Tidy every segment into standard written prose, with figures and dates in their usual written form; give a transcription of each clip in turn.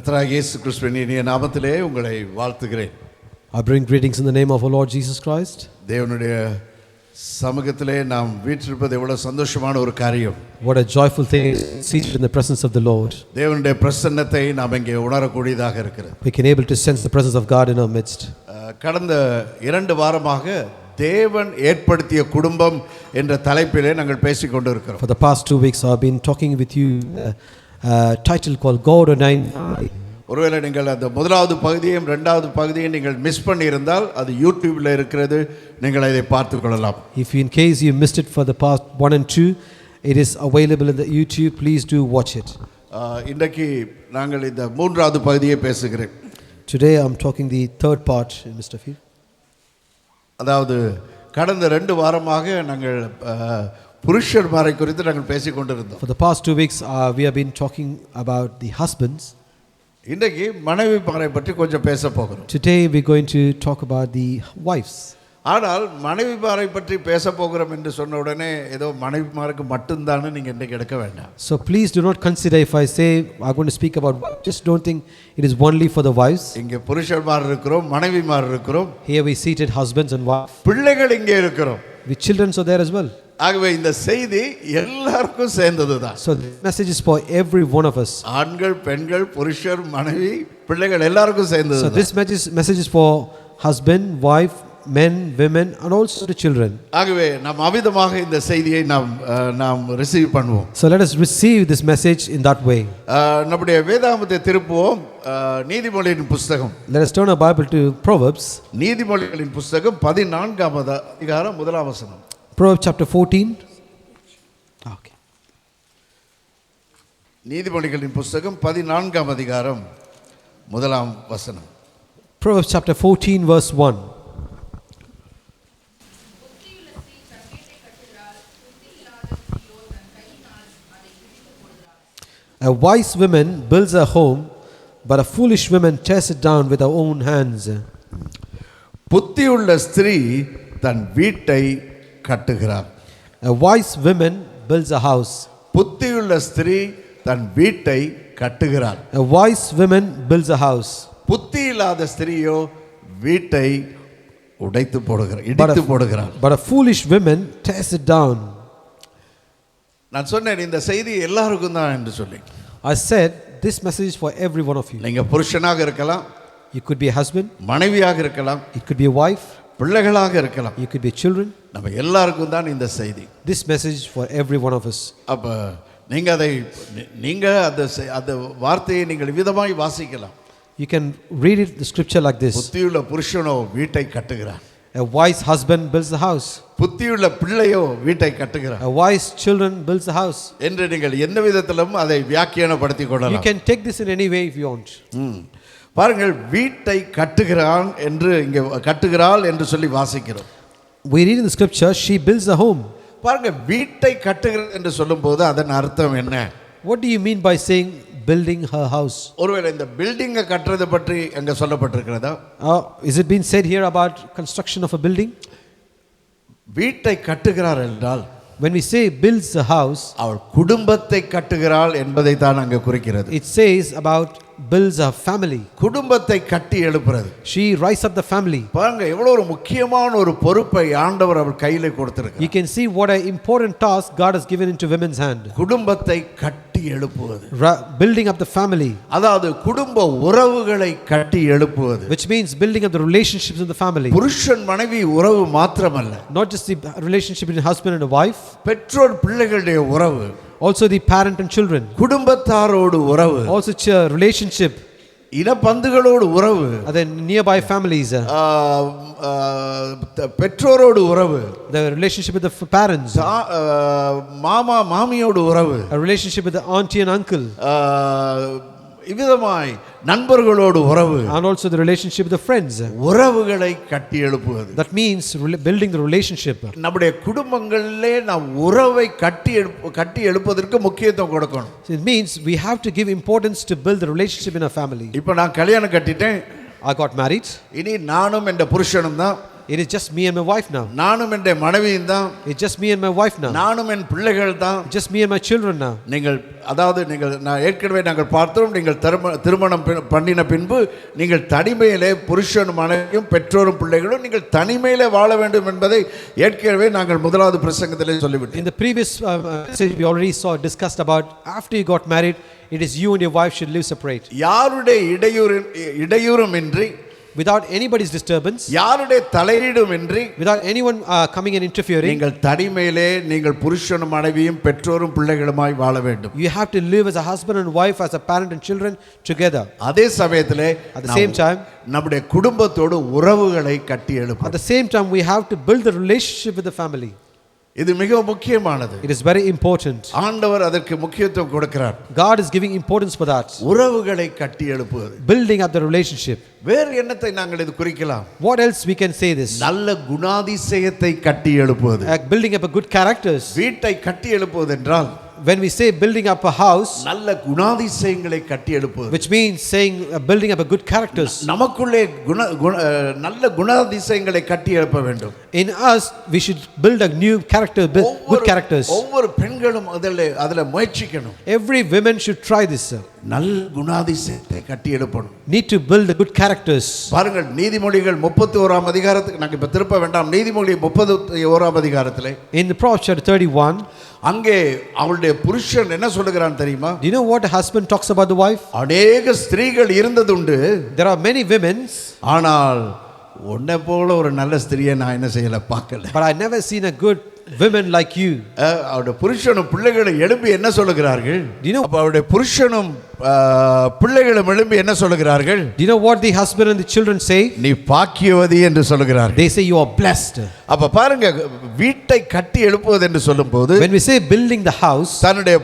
கர்த்தராகிய இயேசு கிறிஸ்துவின் இனிய நாமத்திலே உங்களை வாழ்த்துகிறேன். I bring greetings in the name of our Lord Jesus Christ. தேவனுடைய சமூகத்திலே நாம் வீற்றிருப்பது எவ்வளவு சந்தோஷமான ஒரு காரியம். What a joyful thing to sit in the presence of the Lord. தேவனுடைய பிரசன்னத்தை நாம் இங்கே உணரக்கூடியதாக இருக்கிறது. We can able to sense the presence of God in our midst. கடந்த 2 வாரமாக தேவன் ஏற்படுத்திய குடும்பம் என்ற தலைப்பிலே நாங்கள் பேசிக் கொண்டிருக்கிறோம். For the past 2 weeks I have been talking with you title called God Ordained. ஒருவேளை நீங்கள் அந்த முதலாவது பகுதியையும் இரண்டாவது பகுதியையும் நீங்கள் மிஸ் பண்ணி இருந்தால் அது யூடியூப்ல இருக்கிறது, நீங்கள் அதை பார்த்து கொள்ளலாம். If in case you missed it for the past 1 and 2, it is available in the YouTube. Please do watch it. இன்றைக்கு நாங்கள் இந்த மூன்றாவது பகுதியை பேசுகிறேன். Today I am talking the third part, Mr. Phil. அதாவது கடந்த 2 வாரமாக நாங்கள் புருஷர்மாரை குறித்து நாங்கள் பேசிக் கொண்டிருந்தோம். For the past 2 weeks we have been talking about the husbands. இன்றைக்கு மனைவிமாரை பற்றி கொஞ்சம் பேச போகிறோம். Today we are going to talk about the wives. ஆனால் மனைவிமாரை பற்றி பேச போகிறோம் என்று சொன்ன உடனே ஏதோ மனைவிமாருக்கு மட்டும்தான் நீங்க இன்றைக்கு எடுக்க வேண்டாம். So please do not consider if I say I'm going to speak about wives, just don't think it is only for the wives. இங்கே புருஷர்மார் இருக்கிறோம், மனைவிமார் இருக்கிறோம். Here we seated husbands and wives. பிள்ளைகள் இங்கே இருக்கிறோம். With children are there as well. ஆகவே இந்த செய்தி எல்லாருக்கும் சேர்ந்ததுதான். So the message is for every one of us. ஆண்கள், பெண்கள், புருஷர், மனைவி, பிள்ளைகள் எல்லாருக்கும் சேர்ந்தது. So this message is for husband, wife, men, women and also the children. ஆகவே நாம் அவிதமாக இந்த செய்தியை நாம் ரிசீவ் பண்ணுவோம். So let us receive this message in that way. நம்முடைய வேதாகமத்தை திருப்புவோம். நீதிமொழிகளின் புத்தகம். Let us turn our Bible to Proverbs. நீதிமொழிகளின் புத்தகம் 14வது அதிகாரம் 1ஆம் வசனம். Proverbs chapter 14. Okay. நீதிமொழிகளின் புத்தகம் 14ஆம் அதிகாரம் 1ஆம் வசனம். Proverbs chapter 14 verse 1. A wise woman builds a home, but a foolish woman tears it down with her own hands. புத்தியுள்ள ஸ்திரீ தன் வீட்டை கட்டுகிறாள். A wise woman builds a house. புத்தியுள்ள ஸ்திரீ தன் வீட்டை கட்டுகிறாள். A wise woman builds a house. புத்தி இல்லாத ஸ்திரீயோ வீட்டை உடைத்து போடுகிறாள், இடித்து போடுகிறாள். But a foolish woman tears it down. நான் சொன்னேன் இந்த செய்தி எல்லாருக்கும் தான் என்று சொல்லி. I said this message is for every one of you. நீங்க புருஷனாக இருக்கலாம், You could be a husband, மனைவியாக இருக்கலாம், it could be a wife, பிள்ளைகளாக இருக்கலாம். you could be children. நம்ம எல்லாருக்கும் தான் இந்த செய்தி. This message is for every one of us. அப்ப நீங்க அந்த வார்த்தையை நீங்கள் விதமாய் வாசிக்கலாம். You can read it the scripture like this. புத்தியுள்ள புருஷனோ வீட்டை கட்டுகிறான். A wise husband builds the house. புத்தியுள்ள பிள்ளையோ வீட்டை கட்டுகிறான். A wise children builds the house. என்று நீங்கள் எந்த விதத்திலும் அதை வியாக்கியானப்படுத்திக் You கொள்ளலாம். can take this in any way if you want. பாருங்கள், வீட்டை கட்டுகிறான் என்று இங்கே கட்டுகிறாள் என்று சொல்லி வாசிக்கிறோம். We read in the scripture she builds a home. பாருங்க, வீட்டை கட்டுகிறது என்று சொல்லும்போது அதன் அர்த்தம் என்ன? What do you mean by saying building her house? ஒருவேளை இந்த பில்டிங்கை கட்டுறது பற்றி அங்க சொல்லப்பட்டிருக்கிறதா? Is it been said here about construction of a building? வீட்டை கட்டுகிறார் என்றால் When we say builds a house, அவள் குடும்பத்தை கட்டுகிறாள் என்பதை தான் அங்க குறிக்கிறது. it says about builds a family. குடும்பத்தை கட்டி எழுப்புறது. She rise up the family. பாருங்க, எவ்வளவு ஒரு முக்கியமான ஒரு பொறுப்பை ஆண்டவர் அவள் கையில கொடுத்திருக்கிறார். You can see what an important task God has given into women's hand. குடும்பத்தை கட்டி எழுப்புவது. Building up the family. அதாவது குடும்ப உறவுகளை கட்டி எழுப்புவது. Which means building up the relationships in the family. புருஷன் மனைவி உறவு மாத்திரமல்ல. Not just the relationship between husband and a wife. பெற்றோர் பிள்ளைகளுடைய உறவு. Also the parent and children. குடும்பத்தாரோடு உறவு. Also relationship. இனபந்துகளோடு உறவு. Then nearby families. பெற்றோரோடு உறவு. The relationship with the parents. மாமா மாமியோடு உறவு. A relationship with the auntie and uncle. இவ்விதமாய் நண்பர்களோடு உறவு. And also the relationship with the friends. உறவுகளை கட்டி எழுப்புவது. That means building the relationship. நம்முடைய குடும்பங்களிலே நாம் உறவை கட்டி எழுப்பதற்கு முக்கியத்துவம் கொடுக்கணும். It means we have to give importance to build the relationship in our family. இப்போ நான் கல்யாணம் கட்டிட்டேன், I got married. இனி நானும் என்ற புருஷனும் தான் It is just me and my wife now. நானும் என் மனைவியும் தான், It's just me and my wife now. நானும் என் பிள்ளைகள் தான். Just me and my children now. நீங்கள் நான் ஏற்கனவே நாங்கள் பார்த்தோம், நீங்கள் திருமணம் பண்ணின பின்பு நீங்கள் தனிமையிலே புருஷனும் மனைவியும் பெற்றோரும் பிள்ளைகளும் நீங்கள் தனிமையிலே வாழ வேண்டும் என்பதை ஏற்கனவே நாங்கள் முதலாவது பிரசங்கத்திலே சொல்லிவிட்டோம். In the previous message we already discussed about after you got married, it is you and your wife should live separate. யாருடைய இடையூறுமின்றி, without anybody's disturbance, யாருடைய தலையீடுமின்றி, without anyone coming and interfering, நீங்கள் தனிமையிலே நீங்கள் புருஷனும் மனைவியும் பெற்றோரும் பிள்ளைகளுமாய் வாழ வேண்டும். you have to live as a husband and wife, as a parent and children together. அதே சமயத்திலே at the same time, நம்முடைய குடும்பத்தோடு உறவுகளை கட்டி எழுப்ப, at the same time we have to build the relationship with the family. இது மிக முக்கியமானது. It is very important. ஆண்டவர் அதற்கு முக்கியத்துவம் கொடுக்கிறார். God is giving importance for that. உறவுகளை கட்டி எழுப்புவது, building up the relationship. வேறு என்னத்தை நாங்கள் இது குறிக்கலாம்? What else we can say this? நல்ல குணாதிசயத்தை கட்டி எழுப்புவது. building up a good characters. வீட்டை கட்டி எழுப்புவது என்றால், when we say building up a house, நல்ல குணாதிசயங்களை கட்டி எழுப்புவது, which means saying building up a good characters. நமக்குள்ளே நல்ல குணாதிசயங்களை கட்டி எழுப்ப வேண்டும். In us we should build a new character, good characters. ஒவ்வொரு பெண்களும் அதிலே முயற்சிக்கணும். every woman should try this. நல்ல குணாதிசயத்தை கட்டி எழுப்பணும். need to build the good characters. பாருங்கள், நீதிமொழிகள் 31ஆம் அதிகாரத்துக்கு நாங்கள் இப்ப திருப்ப வேண்டாம். நீதிமொழி 31ஆம் அதிகாரத்திலே, in the Proverbs chapter 31, அங்கே அவளுடைய புருஷன் என்ன சொல்லுகிறான் தெரியுமா? do you know what a husband talks about the wife? அநேக ஸ்திரீகள் இருந்ததுண்டு, there are many women, ஆனால் உன்னை போல ஒரு நல்ல ஸ்திரியை நான் என்ன செய்யல, பார்க்கல. but I never seen a good women like you. அவருடைய புருஷனும் பிள்ளைகளும் எழும்பி என்ன சொல்லுகிறார்கள்? do you know அவருடைய புருஷனும் பிள்ளைகளும் எழும்பி என்ன சொல்லுகிறார்கள்? do you know what the husband and the children say? நீ பாக்கியவதி என்று சொல்லுகிறார்கள். they say you are blessed. அப்ப பாருங்க, வீட்டை கட்டி எழுப்புவது என்று சொல்லும்போது, when we say building the house, தன்னுடைய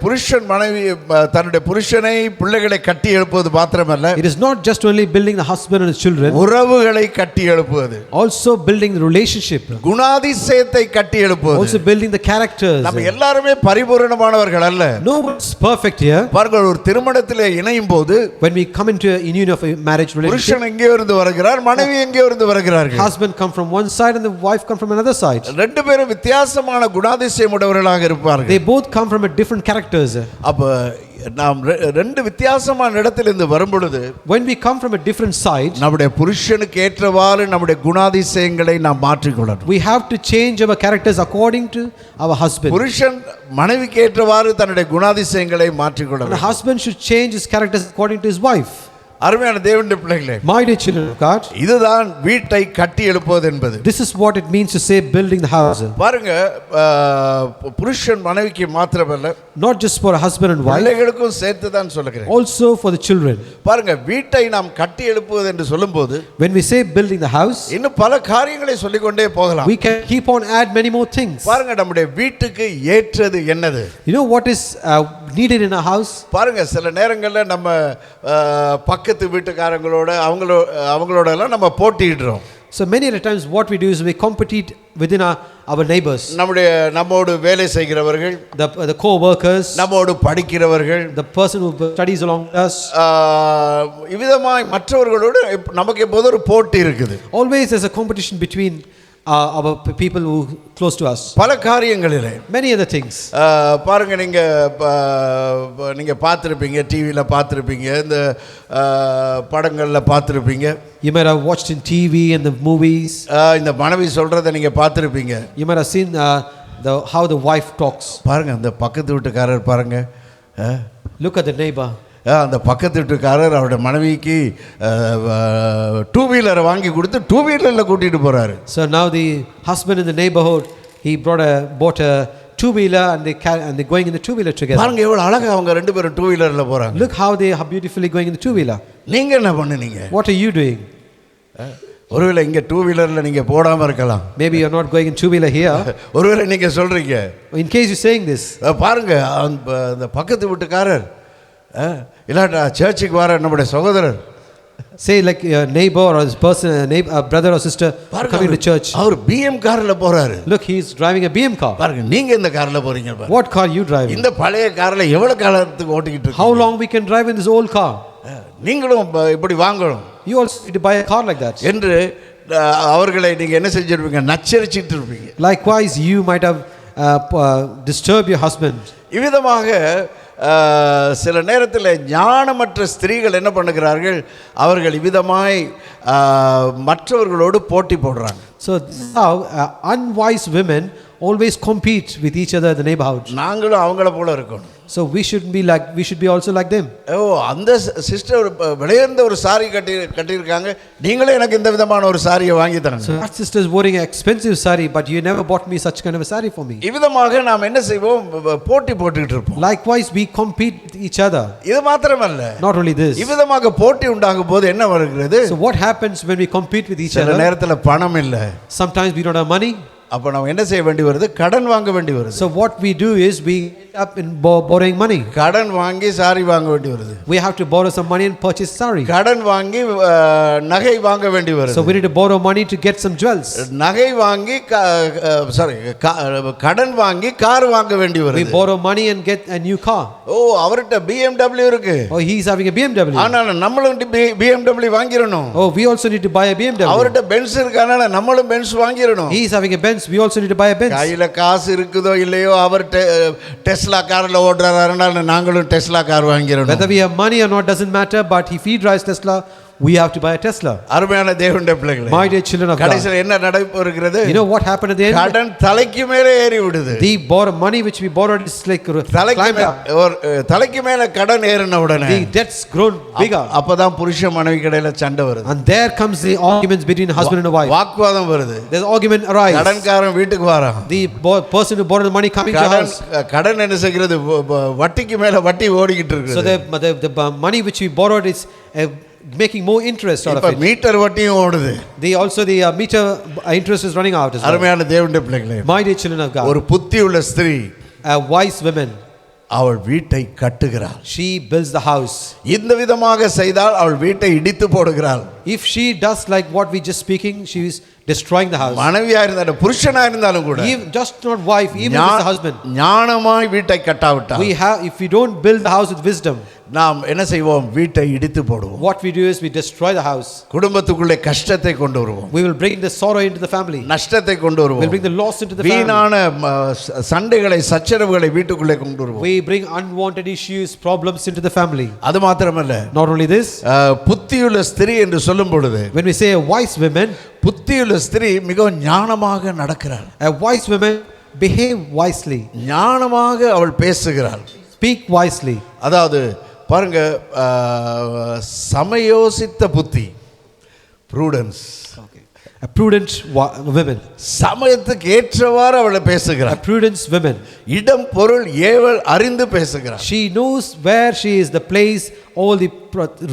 புருஷனை பிள்ளைகளை கட்டி எழுப்புவது மாத்திரமல்ல, it is not just only building the husband and the children, உறவுகளை கட்டி எழுப்புவது, also building the relationship, குணாதிசயத்தை கட்டி எழுப்புவது, also building the characters. நம்ம எல்லாருமே பரிபூரணமானவர்கள் அல்ல. no one is perfect here. பாருங்க, ஒரு திருமணத்திலே இணையும் போது, when we come into a union of a marriage relationship, புருஷன் எங்கேயோ இருந்து வருகிறார், மனைவி எங்கேயோ இருந்து வருகிறார்கள். husband come from one side and the wife come from another side. ரெண்டு பேரும் வித்தியாசமான குணாதிசயம் உடையவர்களாக இருப்பார்கள். they both come from a different characters. அப்ப நாம் ரெண்டு வித்தியாசமான இடத்திலிருந்து வரும் பொழுது, when we come from a different side, நம்முடைய புருஷனுக்கு ஏற்றவாறு நம்முடைய குணாதிசயங்களை நாம் மாற்றிக்கொள்ளணும். we have to change our characters according to our husband. புருஷன் மனைவிக்கு ஏற்றவாறு தன்னுடைய குணாதிசயங்களை மாற்றிக்கொள்ளணும். the husband should change his characters according to his wife. அருமையான தேவனுடைய பிள்ளைகளே, my dear children of God, இதுதான் வீட்டை கட்டி எழுப்புவது என்பது. this is what it means to say building the house. பாருங்க, புருஷன் மனைவிக்கு மாத்திரமல்ல, not just for a husband and wife, பிள்ளைகளுக்கும் சேர்த்து தான் சொல்லுகிறேன். also for the children. பாருங்க, வீட்டை நாம் கட்டி எழுப்புவது என்று சொல்லும்போது, when we say building the house, இன்னும் பல காரியங்களை சொல்லிக் கொண்டே போகலாம். we can keep on add many more things. பாருங்க, நம்முடைய வீட்டுக்கு ஏற்றது என்னது? you know what is needed in a house? பாருங்க, சில நேரங்கள்ல நம்ம பக்கத்து வீட்டுக்காரங்களோட அவங்களோட எல்லாம் நம்ம போட்டிடுறோம். so many of the times what we do is we compete within our neighbors, நம்மோடு வேலை செய்கிறவர்கள், the co-workers, நம்மோடு படிக்கிறவர்கள், the person who studies along with us. இவ்விதமாய் மற்றவர்களோடு நமக்கு எப்போதும் ஒரு போட்டி இருக்குது. always there's a competition between our people who close to us. பல காரியங்களிலே, many other things. பாருங்க, நீங்க பார்த்திருப்பீங்க, டிவில பார்த்திருப்பீங்க, இந்த படங்கள்ல பார்த்திருப்பீங்க, you might have watched in TV and the movies. இந்த மனைவி சொல்றதை நீங்க பார்த்திருப்பீங்க. you might have seen how the wife talks. பாருங்க, அந்த பக்கத்து வீட்டுக்காரர் பாருங்க, look at the neighbor. அந்த பக்கத்து வீட்டுக்காரர் அவருடைய மனைவிக்கு 2 வீலரை வாங்கி கொடுத்து 2 வீலர்ல கூட்டிட்டு போறாரு. so now the husband in the neighborhood, he bought a 2-wheeler and they going in the 2-wheeler together. பாருங்க, எவ்வளவு அழகா அவங்க ரெண்டு பேரும் 2 வீலர்ல போறாங்க. look how they are beautifully going in the 2-wheeler. நீங்க என்ன பண்ணுனீங்க? what are you doing? ஒருவேளை இங்க 2 வீலர்ல நீங்க போடாம இருக்கலாம். maybe you're not going in 2-wheeler here. ஒருவேளை நீங்க சொல்றீங்க, in case you're saying this, பாருங்க, அந்த பக்கத்து வீட்டுக்காரர் இல்லாட்டா சர்ச்சுக்கு வர நம்முடைய சகோதரர், say like your neighbor or his person, a brother or sister coming to church, our BM கார்ல போறாரு. look, he is driving a BM car. பாருங்க, நீங்க இந்த கார்ல போறீங்க. பாருங்க, what car you driving? இந்த பழைய கார்ல எவ்வளவு காலத்துக்கு ஓட்டிக்கிட்டு இருக்கீங்க? how long we can drive in this old car? நீங்களும் இப்படி வாங்கணும், you also need to buy a car like that. என்று அவர்களை நீங்க என்ன செஞ்சிருப்பீங்க? நச்சரிச்சிட்டு இருப்பீங்க. Likewise, you might have disturbed your husband. இவ்விதமாக சில நேரத்தில் ஞானமற்ற ஸ்திரீகள் என்ன பண்ணுகிறார்கள்? அவர்கள் இவ்விதமாய் மற்றவர்களோடு போட்டி போடுறாங்க. So now unwise women always compete with each other in the neighborhood. நாங்களும் அவங்கள போல இருக்கணும். So we should be also like them. அந்த சிஸ்டர் விலையுயர்ந்த ஒரு சாரி கட்டியிருக்காங்க, நீங்களே எனக்கு இந்த விதமான ஒரு சாரியை வாங்கி தரணும். So that sister is wearing an expensive sari, but you never bought me such kind of a sari for me. இவ்விதமாக நாம் என்ன செய்வோம்? போட்டி போட்டுக்கிட்டு இருப்போம். Likewise, we compete with each other. இது மாத்திரமல்ல, Not only this. இவ்விதமாக போட்டி உண்டாகும் போது என்ன வருகிறது? So what happens when we compete with each சில other? நேரத்தில் பணம் இல்லை. Sometimes we don't have money. அப்போ நம்ம என்ன செய்ய வேண்டி வருது? கடன் வாங்க வேண்டி வருது. So what we do is we end up in borrowing money. கடன் வாங்கி சாரி வாங்க வேண்டி வருது. We have to borrow some money and purchase sari. கடன் வாங்கி நகை வாங்க வேண்டி வருது. So we need to borrow money to get some jewels. நகை வாங்கி கடன் வாங்கி கார் வாங்க வேண்டி வருது. We borrow money and get a new car. அவர்ட்ட BMW இருக்கு. Oh, he is having a BMW. ஆனா நம்மளும் BMW வாங்கிரணும். Oh, we also need to buy a BMW. அவர்ட்ட பென்ஸ் இருக்கனால நம்மளும் Benz வாங்கிரணும். He is having a Benz. We also need to buy a Benz. கையில காசு இருக்குதோ இல்லையோ, அவர் டெஸ்லா கார்ல ஓடுறாருனால நாங்களும் டெஸ்லா கார் வாங்கிரணும். Whether we have money or not doesn't matter, but if he drives Tesla, we have to buy a Tesla. அருமையான தேவனுடைய பிள்ளைகளே, My dear children of God, கடைசில என்ன நடக்கிறது? you know what happened at the end? கடன் தலைக்கு மேலே ஏறி விடுது. The money which we borrowed is like தலைக்கு மேல கடன் ஏறின உடனே the debts grown bigger. அப்பதான் புருஷ மனைவி இடையில சண்டை வருது. And there comes the arguments between husband and wife. வாக்குவாதம் வருது. There's argument arise. கடன்காரன் வீட்டுக்கு வரான். The person who borrowed the money coming to house. கடன் என்ன செய்கிறது? வட்டிக்கு மேல வட்டி ஓடிக்கிட்டு இருக்கு. So the money which we borrowed is making more interest out of it. Meter வட்டியும் ஓடுது. The meter interest is running out as well. அருமையான தேவனுடைய பிள்ளைகளே, My dear children of God, ஒரு புத்தியுள்ள ஸ்திரீ, a wise woman, அவள் வீட்டை கட்டுகிறாள். she builds the house. இந்த விதமாக செய்தால் அவள் வீட்டை இடித்து போடுகிறாள். If she does like what we just speaking, she is destroying the house. மனைவியா இருந்தாலும் புருஷனா இருந்தாலும் கூட, just not wife, even if it's the husband, ஞானமாய் வீட்டை கட்டாவிட்டால், if we don't build the house with wisdom, நாம் என்ன செய்வோம்? வீட்டை இடித்து போடுவோம். what we do is we destroy the house. குடும்பத்துக்குள்ளே கஷ்டத்தை கொண்டு வருவோம். We will bring the sorrow into the family. நஷ்டத்தை கொண்டு வருவோம். We'll bring the loss into the family. வீணான சண்டைகளை சச்சரவுகளை வீட்டுக்குள்ளே கொண்டு வருவோம். We bring unwanted issues, problems into the family. அது மாத்திரமல்ல, Not only this, புத்தியுள்ள ஸ்திரீ என்று சொல்லும் பொழுது, when we say a wise woman, புத்தியுள்ள ஸ்திரீ மிகவும் ஞானமாக நடக்கிறாள். a wise woman behave wisely. ஞானமாக அவள் பேசுகிறாள். Speak wisely. அதாவது பாருங்க, சமயோசித்த புத்தி, prudence. A prudent woman. சமயத்துக்கு ஏற்றவாறு அவள் பேசுகிறாள். A prudence woman. இடம் பொருள் ஏவல் அறிந்து பேசுகிறாள். She knows where she is, the place, all the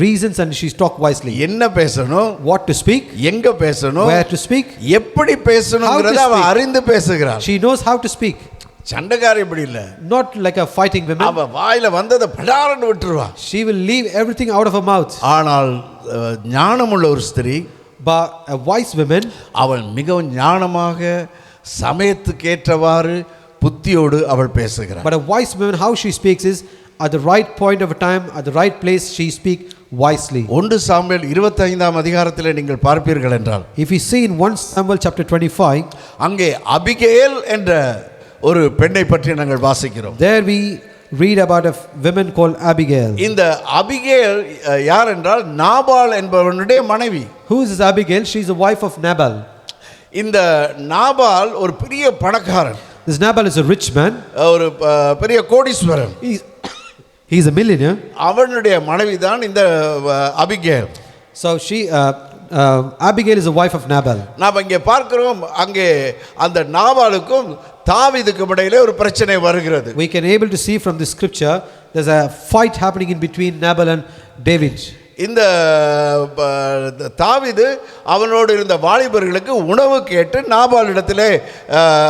reasons, and she talk wisely. என்ன பேசணும், what to speak, எங்க பேசணும், where to speak, எப்படி பேசணும்ங்கறத அவ அறிந்து பேசுகிறாள். She knows how to speak. சண்டைக்காரி இப்படி இல்ல. Not like a fighting woman. அவ வாயில வந்தத படாரன்னு விட்டுருவா. She will leave everything out of her mouth. ஆனால் ஞானமுள்ள ஒரு ஸ்திரீ, but a wise woman, அவள் மிகவும் ஞானமாக சமயத்துக்கு ஏற்றவாறு புத்தியோடு அவள் பேசுகிறாள். But a wise woman, how she speaks is at the right point of time, at the right place, she speak wisely. 1 Samuel 25ஆம் அதிகாரத்திலே நீங்கள் பார்ப்பீர்கள் என்றால், if we see in 1 Samuel chapter 25, அங்கே அபிகேல் என்ற ஒரு பெண்ணை பற்றி நாங்கள் வாசிக்கிறோம். there we read about a woman called Abigail. இந்த அபிகேல் யார் என்றால் நாபால் என்பவனுடைய மனைவி. Who is this Abigail? She is the wife of Nabal. இந்த நாபால் ஒரு பெரிய பணக்காரன். This Nabal is a rich man. ஒரு பெரிய கோடீஸ்வரன். He is a millionaire. அவனுடைய மனைவி தான் இந்த Abigail. So Abigail is the wife of Nabal. நாம் இங்கே பார்க்கிறோம், அங்கே அந்த நாபாலுக்கும் தாவீதுக்கும் இடையிலே ஒரு பிரச்சனை வருகிறது. We can able to see from the scripture there's a fight happening in between Nabal and David. இந்த தாவீது அவனோடு இருந்த வாலிபர்களுக்கு உணவு கேட்டு நாபாலிடத்திலே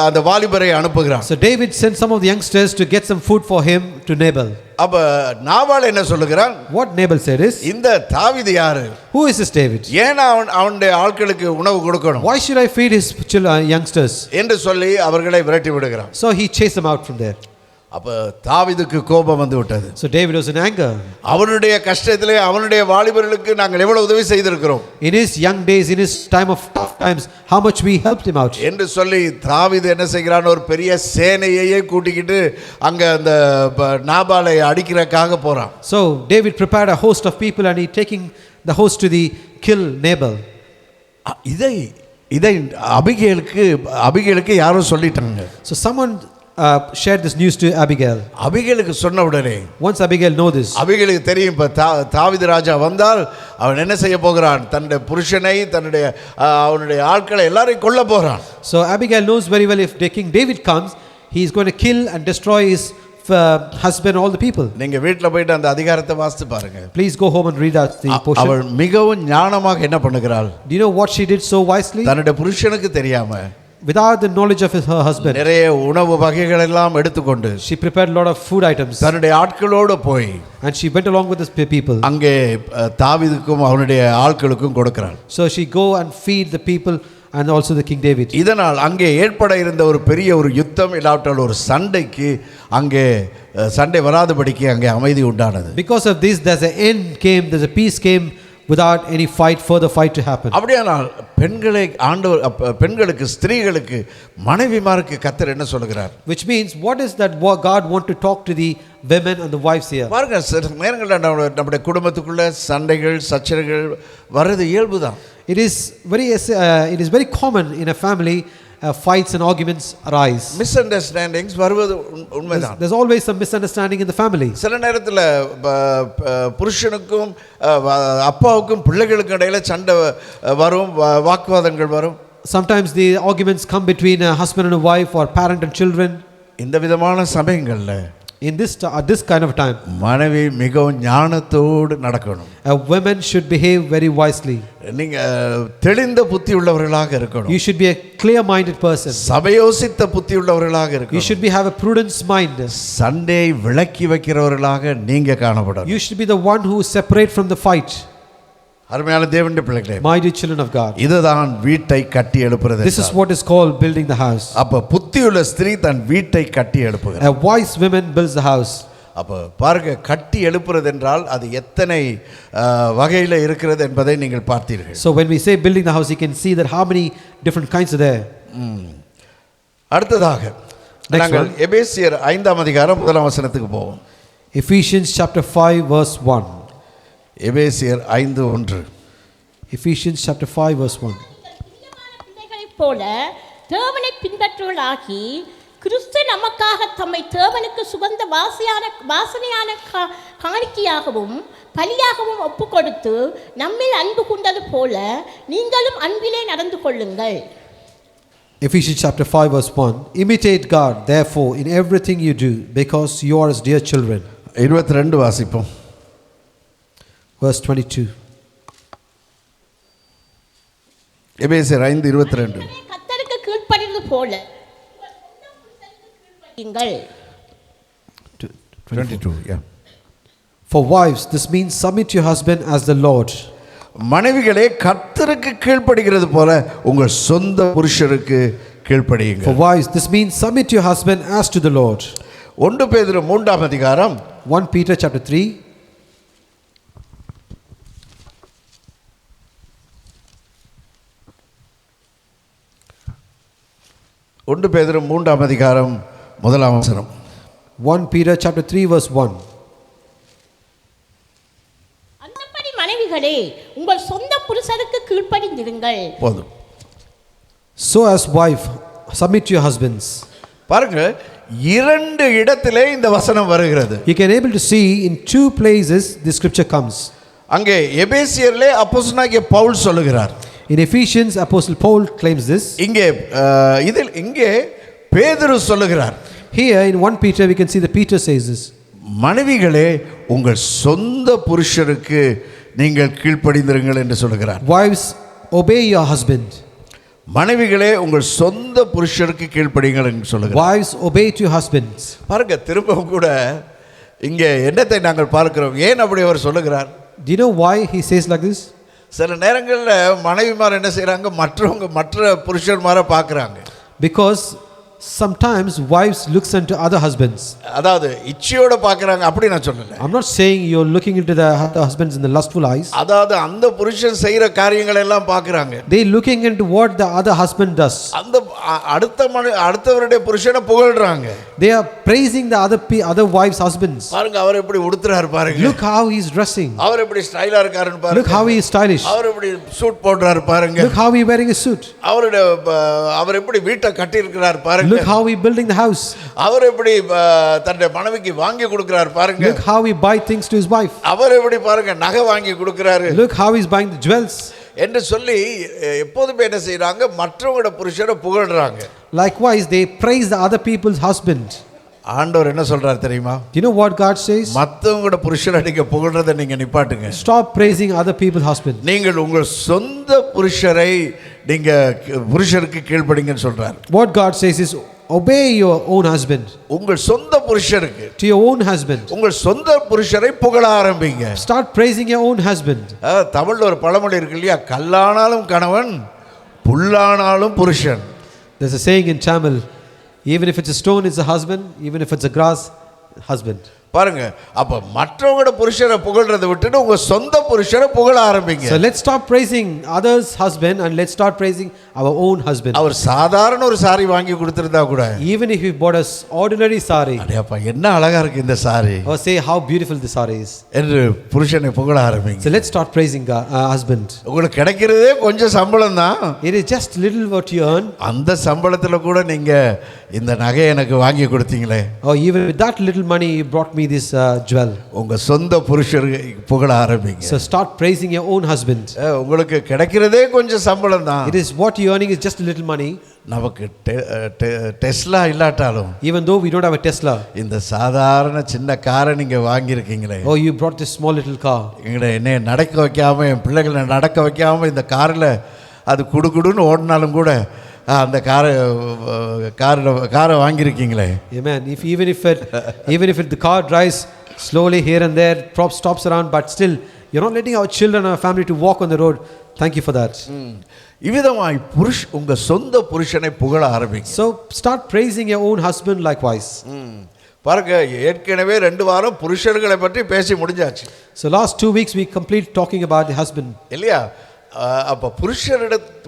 அந்த வாலிபரை அனுப்புகிறான். So David sent some of the youngsters to get some food for him to Nabal. அப்ப நாபால் என்ன சொல்லுகிறான்? What Nabal said is, இந்த தாவீது யாரு? Who is this David? ஏன் அவனுடைய ஆட்களுக்கு உணவு கொடுக்கணும்? Why should I feed his youngsters? என்று சொல்லி அவர்களை விரட்டி விடுகிறான். So he chased them out from there. அப்ப தாவீதுக்கு கோபம் வந்து விட்டது. So David was in anger. அவனுடைய கஷ்டத்திலே அவனுடைய வாலிபர்களுக்கு நாங்கள் எவ்வளவு உதவி செய்திருக்கிறோம். In his young days, in his time of tough times, how much we helped him out. என்று சொல்லி தாவீது என்ன செய்கிறான், ஒரு பெரிய சேனையையே கூட்டிக்கிட்டு அங்க அந்த நாபாலை அடிக்கிறதுக்காக போறான். So David prepared a host of people and he taking the host to the kill Nabal. இதை அபிகேலுக்கு யாரோ சொல்லிட்டாங்க. So someone shared this news to Abigail. அபிகேலுக்கு சொன்ன உடனே, Once Abigail know this, அபிகேலுக்கு தெரியும் இப்ப தாவீது ராஜா வந்தால் அவன் என்ன செய்ய போகிறான், தன்னுடைய புருஷனை அவனுடைய ஆட்களை எல்லாரையும் கொல்ல போறான். So Abigail knows very well if King David comes, he is going to kill and destroy his husband, all the people. நீங்க வீட்ல போயிட்டு அந்த அதிகாரத்தை வாசித்து பாருங்க. Please go home and read out the portion. அவள் மிகவும் ஞானமாக என்ன பண்ணுகிறாள், Do you know what she did so wisely? தன்னுடைய புருஷனுக்கு தெரியாம Without the knowledge of her husband, நிறைய உணவு வகைகள் எல்லாம் எடுத்துக்கொண்டு she prepared a lot of food items தன்னுடைய ஆட்களோடு போய் and she went along with the people. அங்கே தாவீதுக்கும் அவனுடைய ஆட்களுக்கும் கொடுக்கிறாள். So she go and feed the people and also the King David. இதனால் அங்கே ஏற்பட இருந்த ஒரு பெரிய ஒரு யுத்தம், இல்லாவிட்டால் ஒரு சண்டைக்கு அங்கே சண்டை வராதபடிக்கு அங்கே அமைதி உண்டானது. Because of this, there's an end came, there's a peace came without any further fight to happen. அப்படியானால் பெண்களுக்கு ஸ்திரீகளுக்கு மனைவிமாருக்கு கர்த்தர் என்ன சொல்கிறார்? Which means, what is that God want to talk to the women and the wives here? பாருங்க, சில நேரங்களில் நம்முடைய குடும்பத்துக்குள்ள சண்டைகள் சச்சரவுகள் வர்றது இயல்புதான். It is very common in a family. Fights and arguments arise. Misunderstandings வருவது உண்மைதான். There's always some misunderstanding in the family. சில நேரத்தில் புருஷனுக்கும் அப்பாவுக்கும் பிள்ளைகளுக்கும் இடையில சண்டை வரும், வாக்குவாதங்கள் வரும். Sometimes the arguments come between a husband and a wife or parent and children. இந்த விதமான சமயங்கள்ல in this kind of time, மனைவி மிகவும் ஞானத்தோடு நடக்கணும். A woman should behave very wisely. நீங்க தெளிந்த புத்தி உள்ளவர்களாக இருக்கணும். You should be a clear minded person. சபையோசித்த புத்தி உள்ளவர்களாக இருக்கணும். You should have a prudence mind. சண்டையை விலக்கி வைக்கிறவர்களாக நீங்க காணப்படணும். You should be the one who separate from the fight. அருமையான தேவனுடைய பிள்ளைகளே, My dear children of God, இதுதான் வீட்டை கட்டி எழுப்புறது. This is what is called building the house. அப்ப புத்தியுள்ள ஸ்திரீ தன் வீட்டை கட்டி எழுப்புகிறார். A wise woman builds the house. அப்ப பாருங்க, கட்டி எழுப்புறது என்றால் அது எத்தனை வகையில இருக்கிறது என்பதை நீங்கள் பார்த்தீர்கள். So when we say building the house, you can see that how many different kinds are there. அடுத்ததாக நாங்கள் எபேசியர் 5ஆம் அதிகாரம் 1ஆம் வசனத்துக்கு போவோம். Ephesians chapter 5 verse 1. எபேசியர் 5:1. Ephesians chapter 5 verse 1. பிள்ளைகளைப் போல தேவனை பின்பற்றுவர்களாகி கிறிஸ்து நமக்காக தம்மை தேவனுக்கு சுகந்த வாசனையான காணிக்கையாகவும் பலியாகவும் ஒப்பு கொடுத்து நம்மில் அன்பு கொண்டது போல நீங்களும் அன்பிலே நடந்து கொள்ளுங்கள். Ephesians chapter 5 verse 1. Imitate God therefore in everything you do, because you are as dear children. 22 வாசிப்போம். Verse 22. எபேசியர் 5:22. கர்த்தருக்கு கீழ்ப்படிவது போல நீங்கள். 22, yeah. For wives, this means submit your husband as the Lord. மனைவிகளே, கர்த்தருக்கு கீழ்ப்படிகிறது போல உங்கள் சொந்த புருஷருக்கு கீழ்ப்படியுங்கள். For wives, this means submit your husband as to the Lord. 1 பேதுரு 3ஆம் அதிகாரம் 1 Peter chapter 3. 1 பேதுரு 3ஆம் அதிகாரம் 1ஆம் வசனம். 1 Peter chapter 3 verse 1. அந்தபடி மனைவிகளே, உங்கள் சொந்த புருஷருக்கு கீழ்ப்படிந்திருங்கள். போதும். So as wife, submit to your husbands. பாருங்க, 2 இடத்திலே இந்த வசனம் வருகிறது. You can able to see in 2 places the scripture comes. அங்கே எபேசியரிலே அப்போஸ்தலனாகிய பவுல் சொல்லுகிறார். In Ephesians, Apostle Paul claims this. இங்கே பேதுரு சொல்லுகிறார். Here in 1 Peter we can see that Peter says this. மனைவிகளே, உங்கள் சொந்த புருஷருக்கு நீங்கள் கீழ்ப்படிந்திருங்கள் என்று சொல்லுகிறார். Wives, obey your husband. மனைவிகளே, உங்கள் சொந்த புருஷருக்கு கீழ்ப்படியுங்கள் என்று சொல்லுகிறார். Wives, obey to your husbands. பாருங்க, திரும்பவும் கூட இங்கே என்னத்தை நாங்கள் பார்க்கிறோம். ஏன் அப்படி அவர் சொல்லுகிறார்? Do you know why he says like this? சில நேரங்களில் மனைவிமார் என்ன செய்கிறாங்க, மற்ற புருஷன்மாரை பார்க்குறாங்க. Because sometimes wives looks into other husbands. அதாவது இச்சையோட பார்க்கறாங்க அப்படி நான் சொல்லல. I'm not saying you're looking into the husbands in the lustful eyes. அதாவது அந்த புருஷன் செய்யற காரியங்களை எல்லாம் பார்க்கறாங்க. They looking into what the other husband does. அந்த அடுத்தவருடைய புருஷனை புகழ்றாங்க. They are praising the other wives' husbands. பாருங்க அவர் எப்படி உடுத்துறாரு பாருங்க. Look how he is dressing. அவர் எப்படி ஸ்டைலா இருக்காருன்னு பாருங்க. Look how he is stylish. அவர் எப்படி சூட் போடுறாரு பாருங்க. Look how he wearing a suit. அவர் எப்படி வீட்டை கட்டி இருக்கிறார் பாருங்க. Look how he building the house. அவர் எப்படி தன்னுடைய மனைவிக்கு வாங்கி கொடுக்கிறார் பாருங்க. Look how he buy things to his wife. அவர் எப்படி பாருங்க நகை வாங்கி கொடுக்கிறாரு. Look how he is buying the jewels. என்று சொல்லி எப்போதுமே என்ன செய்றாங்க மற்றவங்களோட புருஷனை புகழ்றாங்க. Likewise they praise the other people's husband. ஆண்டவர் என்ன சொல்றார் தெரியுமா? You know what God says? மற்றவங்களோட புருஷனை நீங்க புகழ்றதை நீங்க நிப்பாட்டுங்க. Stop praising other people's husband. நீங்கள் உங்கள் சொந்த புருஷரை நீங்க புருஷருக்கு கீழ்ப்படிங்கன்னு சொல்றார். What God says is obey your own husband. உங்கள் சொந்த புருஷருக்கு, To your own husband. உங்கள் சொந்த புருஷரை புகழ ஆரம்பிங்க. Start praising your own husband. தமிழ்ல ஒரு பழமொழி இருக்கு இல்லையா, கல்லானாலும் கணவன் புல்லானாலும் புருஷன். There's a saying in Tamil, even if it's a stone it's a husband, even if it's a grass, husband. பாருங்க, அப்ப மற்றவங்களோட புருஷரை புகழ்றதை விட்டுட்டு உங்க சொந்த புருஷரை புகழ ஆரம்பிங்க. So let's stop praising others' husband and let's start praising our own husband. அவர் சாதாரண ஒரு சாரி வாங்கி கொடுத்திருந்தா கூட, Even if he bought us ordinary sari, அடேப்பா என்ன அழகா இருக்கு இந்த sorry or say how beautiful the sari is. என்று புருஷனை புகழ ஆரம்பிங்க. So let's start praising husband. உங்களுக்கு கிடைக்கிறதே கொஞ்சம் சம்பளம் தான். It is just little what you earn. அந்த சம்பளத்துல கூட நீங்க இந்த நகையை எனக்கு வாங்கி கொடுத்தீங்களே, Or even with that little money you brought me this jewel. உங்க சொந்த புருஷரை புகழ ஆரம்பிங்க. So start praising your own husband. உங்களுக்கு கிடைக்கிறதே கொஞ்சம் சம்பளம் தான். It is what you earning is just a little money. நமக்கு டெஸ்லா இல்லாட்டாலும், Even though we don't have a Tesla. இந்த சாதாரண சின்ன காரை நீங்க வாங்கியிருக்கீங்களே, Oh, you brought this small little car. என்னை நடக்க வைக்காம என் பிள்ளைகளை நடக்க வைக்காம இந்த காரில் அது குடுகுடுன்னு ஓடினாலும் கூட அந்த காரை வாங்கியிருக்கீங்களே. Amen. Even if the car drives slowly here and there, stops around, but still you're not letting our children, our family to walk on the road. Thank you for that. இவ்விதமாய் உங்க சொந்த புருஷனை புகழ ஆரம்பிங்க. So start praising your own husband likewise. பாருங்க, ஏற்கனவே 2 வாரம் புருஷர்களை பற்றி பேசி முடிஞ்சாச்சு. So last 2 weeks we complete talking about the husband. இல்லையா? அப்ப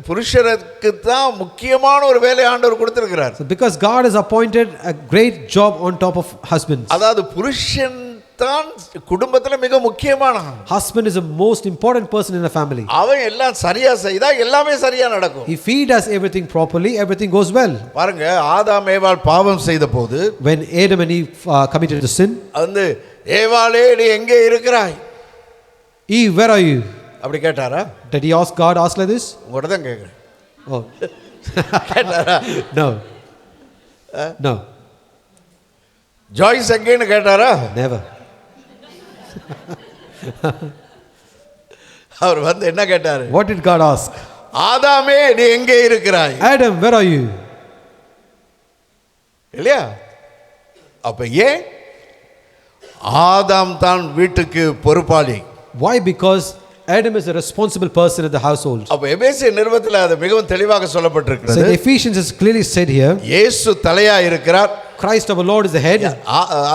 புருஷருக்கு தான் முக்கியமான ஒரு வேலை ஆண்டவர் கொடுத்திருக்கிறார். So because God has appointed a great job on top of husbands. அதாவது புருஷன் தான் குடும்பத்துல மிக முக்கியமானவன். Husband is the most important person in the family. அவன் எல்லாம் சரியா செய்தா எல்லாமே சரியா நடக்கும். If he does everything properly, everything goes well. பாருங்க, ஆதாம் ஏவாள் பாவம் செய்த போது, When Adam and Eve committed the sin, வந்து ஏவாளே நீ எங்கே இருக்கிறாய், Eve, where are you? அப்படி கேட்டாரா? Did he ask God ask like this? உங்கள்ட்ட தான் கேட்குறேன். Oh. கேட்டாரா? No. No. ஜாய்ஸ் எங்கேன்னு கேட்டாரா? Never. அவர் வந்து என்ன கேட்டாரு? What did God ask? ஆதாமே நீ எங்கே இருக்கிறாய்? Adam, where are you? இல்லையா? அப்ப ஏன் ஆதாம் தான் வீட்டுக்கு பொறுப்பாளி? Why? Because Adam is a responsible person in the household. அப்ப எபேசிய நிருபத்தில் அது மிகவும் தெளிவாக சொல்லப்பட்டிருக்கிறது. So Ephesians is clearly said here. இயேசு தலையா இருக்கிறார். Christ our Lord is the head.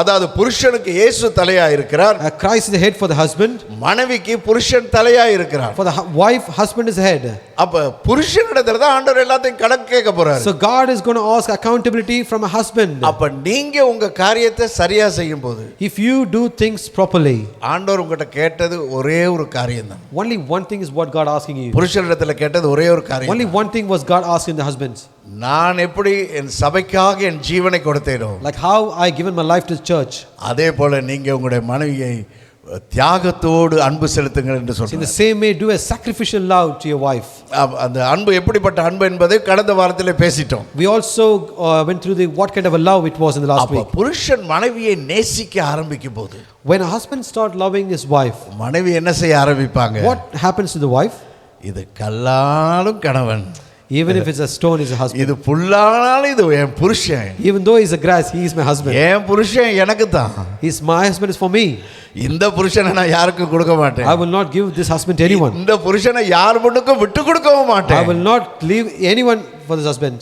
அதாவது புருஷனுக்கு இயேசு தலையா இருக்கிறார். Christ is the head for the husband. மனைவிக்கு புருஷன் தலையா இருக்கிறார். For the wife, husband is the head. அப்ப புருஷனிடத்துல தான் ஆண்டவர் எல்லாத்தையும் கணக்கு கேட்க போறாரு. So God is going to ask accountability from a husband. அப்ப நீங்க உங்க காரியத்தை சரியா செய்யும்போது, If you do things properly, ஆண்டவர் உங்ககிட்ட கேட்டது ஒரே ஒரு காரியம் தான். only one thing is what God asking you. புருஷனிடத்துல கேட்டது ஒரே ஒரு காரியம். Only one thing was God asking the husbands. நான் எப்படி என் சபைக்காக என் ஜீவனை கொடுத்தேனோ, Like how I given my life to the church, அதே போல நீங்க உங்களுடைய மனைவியை தியாகத்தோடு அன்பு செலுத்துங்கள் என்று in the சொல்றார். same way do a sacrificial love to your wife. அந்த அன்பு எப்படிப்பட்ட அன்பு என்பதை கடந்த வாரத்திலே பேசிட்டோம். We also went through what kind of a love it was in the last அப்ப week. புருஷன் மனைவியை நேசிக்க ஆரம்பிக்கும் போது, When a husband start loving his wife, மனைவி என்ன செய்ய ஆரம்பிப்பாங்க? what happens to the wife? இது கல்லானாலும் கணவன், Even if it's a stone, is a husband. இது புல்லானாலும் இது என் புருஷன், Even though he's a grass, he is my husband. என் புருஷன் எனக்கு தான். My husband is for me. இந்த புருஷனை நான் யாருக்கும் கொடுக்க மாட்டேன். I will not give this husband to anyone. இந்த புருஷனை யார் முன்னுக்கும் விட்டு கொடுக்கவும் மாட்டேன். I will not leave anyone for this husband.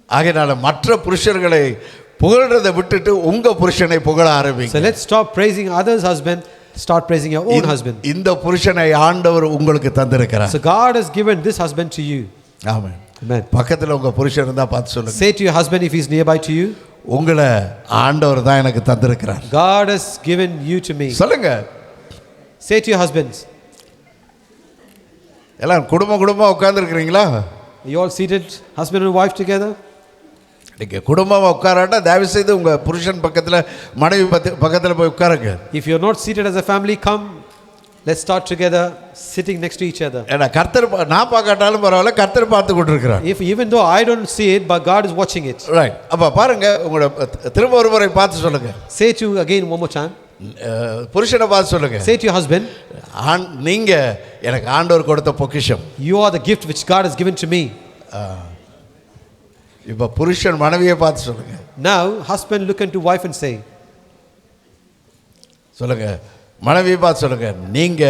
ஆகையினால மற்ற புருஷர்களை புகழ்றதை விட்டுட்டு உங்க புருஷனை புகழ So ஆரம்பிங்க. let's stop praising others' husband, start praising your own husband. இந்த புருஷனை ஆண்டவர் உங்களுக்கு தந்திருக்கிறார். So God has given this husband to you. Amen. Amen. பக்கத்துல உங்க புருஷன் இருந்தா பார்த்து சொல்லுங்க. Say to your husband if he's nearby to you, உங்களை ஆண்டவர் தான் எனக்கு தந்திருக்கிறார். God has given you to me. சொல்லுங்க. Say to your husbands. எல்லாம் குடும்பமா உட்கார்ந்துருக்கிறீங்களா? You all seated, husband and wife together? நீங்க குடும்பமா உட்காராட்டா தயவு செய்து உங்க புருஷன் பக்கத்துல மனைவி பக்கத்துல போய் உட்காருங்க. If you're not seated as a family, come. Let's start together, sitting next to each other. ஏன்னா கர்த்தர் நான் பார்க்காட்டாலும் பரவாயில்ல, கர்த்தர் பார்த்து கொண்டிருக்கிறார். If even though I don't see it, but God is watching it. Right. அப்ப பாருங்க, உங்களோட திரும்ப ஒரு முறை பார்த்து சொல்லுங்க. Say to again one more time. புருஷனை பார்த்து சொல்லுங்க. Say to your husband, நீங்க எனக்கு ஆண்டவர் கொடுத்த பொக்கிஷம். you are the gift which God has given to me. இப்ப புருஷன் மனைவியை பார்த்து சொல்லுங்க. Now husband look into wife and say, சொல்லுங்க, மனைவியை பார்த்து சொல்லுங்க, நீங்க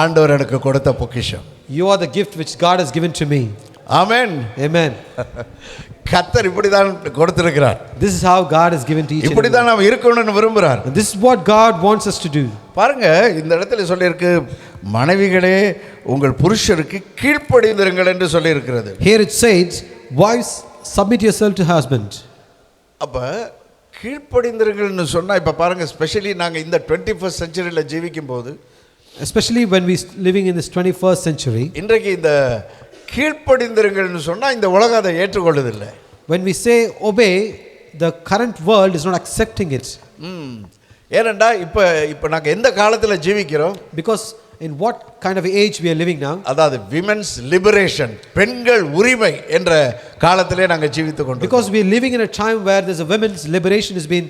ஆண்டவர் எனக்கு கொடுத்த பொக்கிஷம். you are the gift which God has given to me. Amen. Amen. கர்த்தர் இப்படிதான் கொடுத்திருக்கிறார். This is how God has given to each and இப்படிதான் நாம் இருக்கணும்னு விரும்புறார். every. This is what God wants us to do. பாருங்க, இந்த இடத்துல சொல்லியிருக்கு, மனைவிகளே உங்கள் புருஷருக்கு கீழ்ப்படிந்திருங்கள் என்று சொல்லி இருக்கிறது. Here it says, wives, submit yourself to husband. அப்ப கீழ்ப்படிந்திருங்கள்னு சொன்னா, இப்ப பாருங்க, ஸ்பெஷலி நாங்க இந்த 21st செஞ்சுரியில ஜீவிக்கும் போது, Especially when we living in this 21st century, இன்றைக்கு இந்த கீழ்ப்படிந்திருங்கள்னு சொன்னா இந்த உலகம் அதை ஏற்றுக்கொள்வதில்லை. when we say obey, the current world is not accepting it. ஏனென்றா இப்ப நாங்க எந்த காலத்துல ஜீவிக்கிறோம்? Because in what kind of age we are living now? அதாவது விமென்ஸ் லிபரேஷன், பெண்கள் உரிமை என்ற காலத்திலே நாங்க ஜீவித்துக் கொண்டிருக்கிறோம். Because we are living in a time where there's a women's liberation has been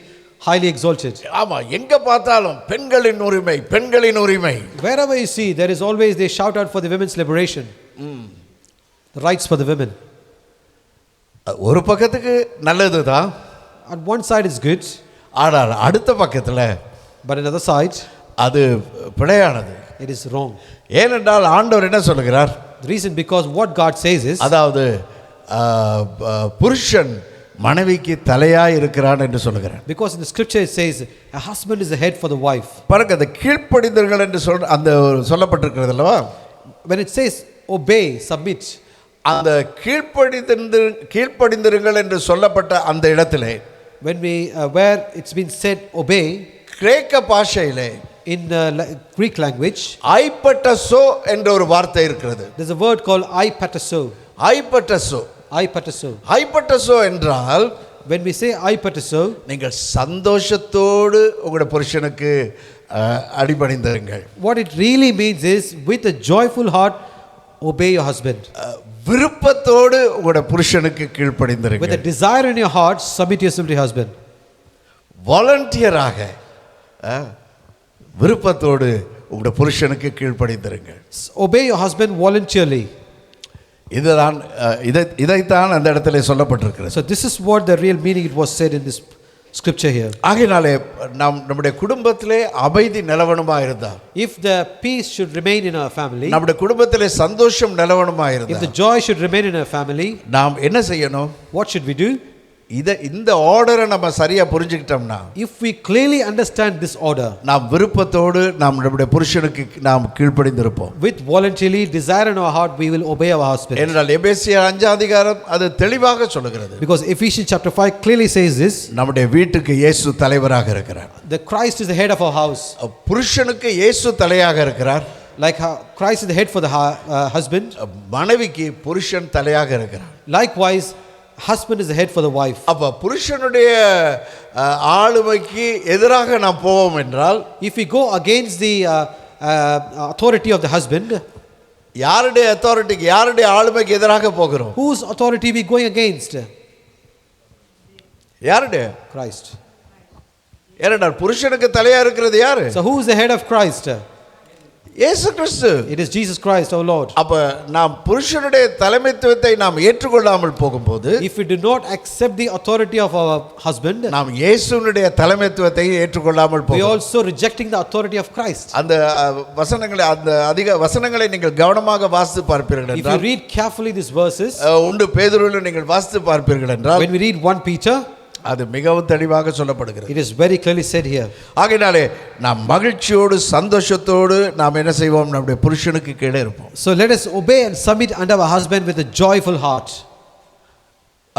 highly exalted. ஆமா, எங்க பார்த்தாலும் பெண்களின் உரிமை, பெண்களின் உரிமை. Wherever you see, there is always they shout out for the women's liberation. The rights for the women. ஒரு பக்கத்துக்கு நல்லதுதான். On one side is good, ஆனால் அடுத்த பக்கத்துல but on the other side, அது பிழையானது. it is wrong. ஏனென்றால் ஆண்டவர் என்ன சொல்லுகிறார்? The reason because what God says is, அதாவது புருஷன் மனைவிக்கு தலையாய் இருக்கிறான் என்று சொல்லுகிறார். because in the scripture it says a husband is the head for the wife. பாருங்க, அந்த கீழ்ப்படிந்தீர்கள் என்று அந்த சொல்லப்பட்டிருக்கிறது அல்லவா? When it says obey, submit, அந்த கீழ்ப்படிந்திருங்கள் என்று சொல்லப்பட்ட அந்த இடத்திலே, when we where it's been said obey, கிரேக்க பாஷையிலே in Greek language, ஐபட்டசோ என்ற ஒரு வார்த்தை இருக்கிறது. there's a word called aipataso. ஐபட்டசோ. Aipataso. ஐபட்டசோ என்றால், When we say aipataso, நீங்கள் சந்தோஷத்தோடு உங்களுடைய புருஷனுக்கு அடிபணிந்திருங்கள். what it really means is with a joyful heart obey your husband. விருப்பத்தோடு உங்களுடைய புருஷனுக்கு With a கீழ்ப்படிந்திருங்கள். desire in your heart, submit yourself to your husband. வாலண்டியராக விருப்பத்தோடு உங்களுடைய புருஷனுக்கு கீழ்ப்படிந்திருங்கள். Obey your husband voluntarily. இதுதான் இதைத்தான் அந்த இடத்துல சொல்லப்பட்டிருக்கிறது. So this is what the real meaning it was said in this scripture here. ஆகையினாலே நம்முடைய குடும்பத்திலே அமைதி நிலவணுமா இருந்தால், If the peace should remain in our family, நம்முடைய குடும்பத்திலே சந்தோஷம் நிலவணுமா if இருந்தால், the joy should remain in our family, நாம் என்ன செய்யணும்? what should we do? இந்த ஆர்டரை நம்ம சரியா புரிஞ்சுக்கிட்டோம்னா, If we clearly understand this order, நாம் விருப்பத்தோடு நம்முடைய புருஷனுக்கு நாம் கீழ்ப்படிந்திருப்போம். with voluntarily desire in our heart, we will obey our husband. ஏனென்றால் எபேசியர் 5 அதிகாரம் அது தெளிவாக சொல்லுகிறது. Because Ephesians chapter 5 clearly says this, நம்முடைய வீட்டுக்கு இயேசு தலைவராக இருக்கிறார். the Christ is the head of our house. புருஷனுக்கு இயேசு தலையாக இருக்கிறார். Like how Christ is the head for the husband, மனைவிக்கு புருஷன் தலையாக இருக்கிறார். likewise husband is the head for the wife. அப்ப புருஷனுடைய ஆளுமைக்கு எதிராக நாம் போவோம் என்றால், If we go against the authority of the husband, யாருடைய அத்தாரிட்டிக்கு, யாருடைய ஆளுமைக்கு எதிராக போகிறோம்? whose authority we going against? யாருடைய? Christ. ஏனென்றால் புருஷனுக்கு தலையா இருக்கிறது யாரு? So who is the head of Christ? இயேசு கிறிஸ்து. It is Jesus Christ our Lord. அப்ப நாம் புருஷனுடைய தலைமைத்துவத்தை நாம் ஏற்றுக்கொள்ளாமல் போகும்போது, If we do not accept the authority of our husband, நாம் இயேசுனுடைய தலைமைத்துவத்தை ஏற்றுக்கொள்ளாமல் we போகிறோம். also rejecting the authority of Christ. அந்த வசனங்களை, அந்த அதிக வசனங்களை நீங்கள் கவனமாக வாசித்து பார்ப்பீர்கள் If you என்றால், read carefully these verses, ஒன்று பேதுருவில் நீங்கள் வாசித்து பார்ப்பீர்கள் என்றால், when we read 1 Peter, அது மிகவும் தெளிவாக சொல்லப்படுகிறது. it is very clearly said here. ஆகையினாலே நாம் மகிழ்ச்சியோடு சந்தோஷத்தோடு நாம் என்ன செய்வோம், நம்முடைய புருஷனுக்கு கீழே இருப்போம். So let us obey and submit under our husband with a joyful heart.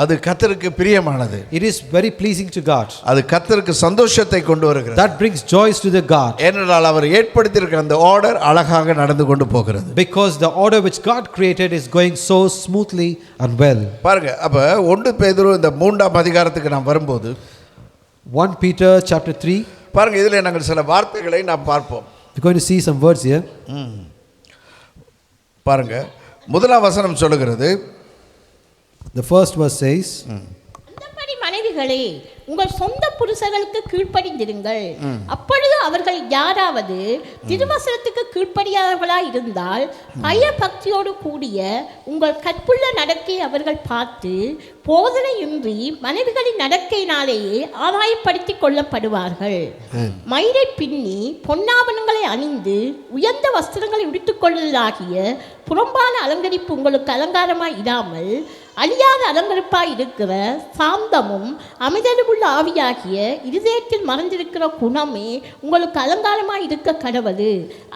அது கர்த்தருக்கு பிரியமானது. It is very pleasing to God. அது கர்த்தருக்கு சந்தோஷத்தை கொண்டு வருகிறது. That brings joys to the God. ஏனென்றால் அவர் ஏற்படுத்தியிருக்கிற அந்த ஆர்டர் அழகாக நடந்து கொண்டு போகிறது. Because the order which God created is going so smoothly and well. பாருங்க, அப்ப 1 பேதுரு இந்த 3ஆம் அதிகாரத்துக்கு நாம் வரும்போது, 1 Peter chapter 3, பாருங்க, இதில் நாங்கள் சில வார்த்தைகளை நாம் பார்ப்போம். we're going to see some words here. பாருங்க, முதலாம் வசனம் சொல்லுகிறது, The first verse says, அந்தப்படி மனைவிகளே உங்கள் சொந்த புருஷர்களுக்கு கீழ்ப்படிந்திருங்கள். அப்பொழுது அவர்கள் யாராவது திருவசனத்துக்கு கீழ்ப்படியாதவர்களாய் இருந்தால் பய பக்தியோடு கூடிய உங்கள் கற்புள்ள நடக்கை அவர்கள் பார்த்து போதனையின்றி மனைவிகளின் நடக்கையினாலேயே ஆதாயப்படுத்திக் கொள்ளப்படுவார்கள். மயிரை பின்னி பொன்னாபனங்களை அணிந்து உயர்ந்த வஸ்திரங்களை உடுத்துக்கொள்வதாகிய புறம்பான அலங்கரிப்பு உங்களுக்கு அலங்காரமாய் இராமல் அழியாத அலங்கரிப்பாய் இருக்கிற சாந்தமும் அமைதலும் உள்ள ஆவியாகிய இருதயத்தில் மறைந்திருக்கிற குணமே உங்களுக்கு அலங்காரமாய் இருக்க கடவது.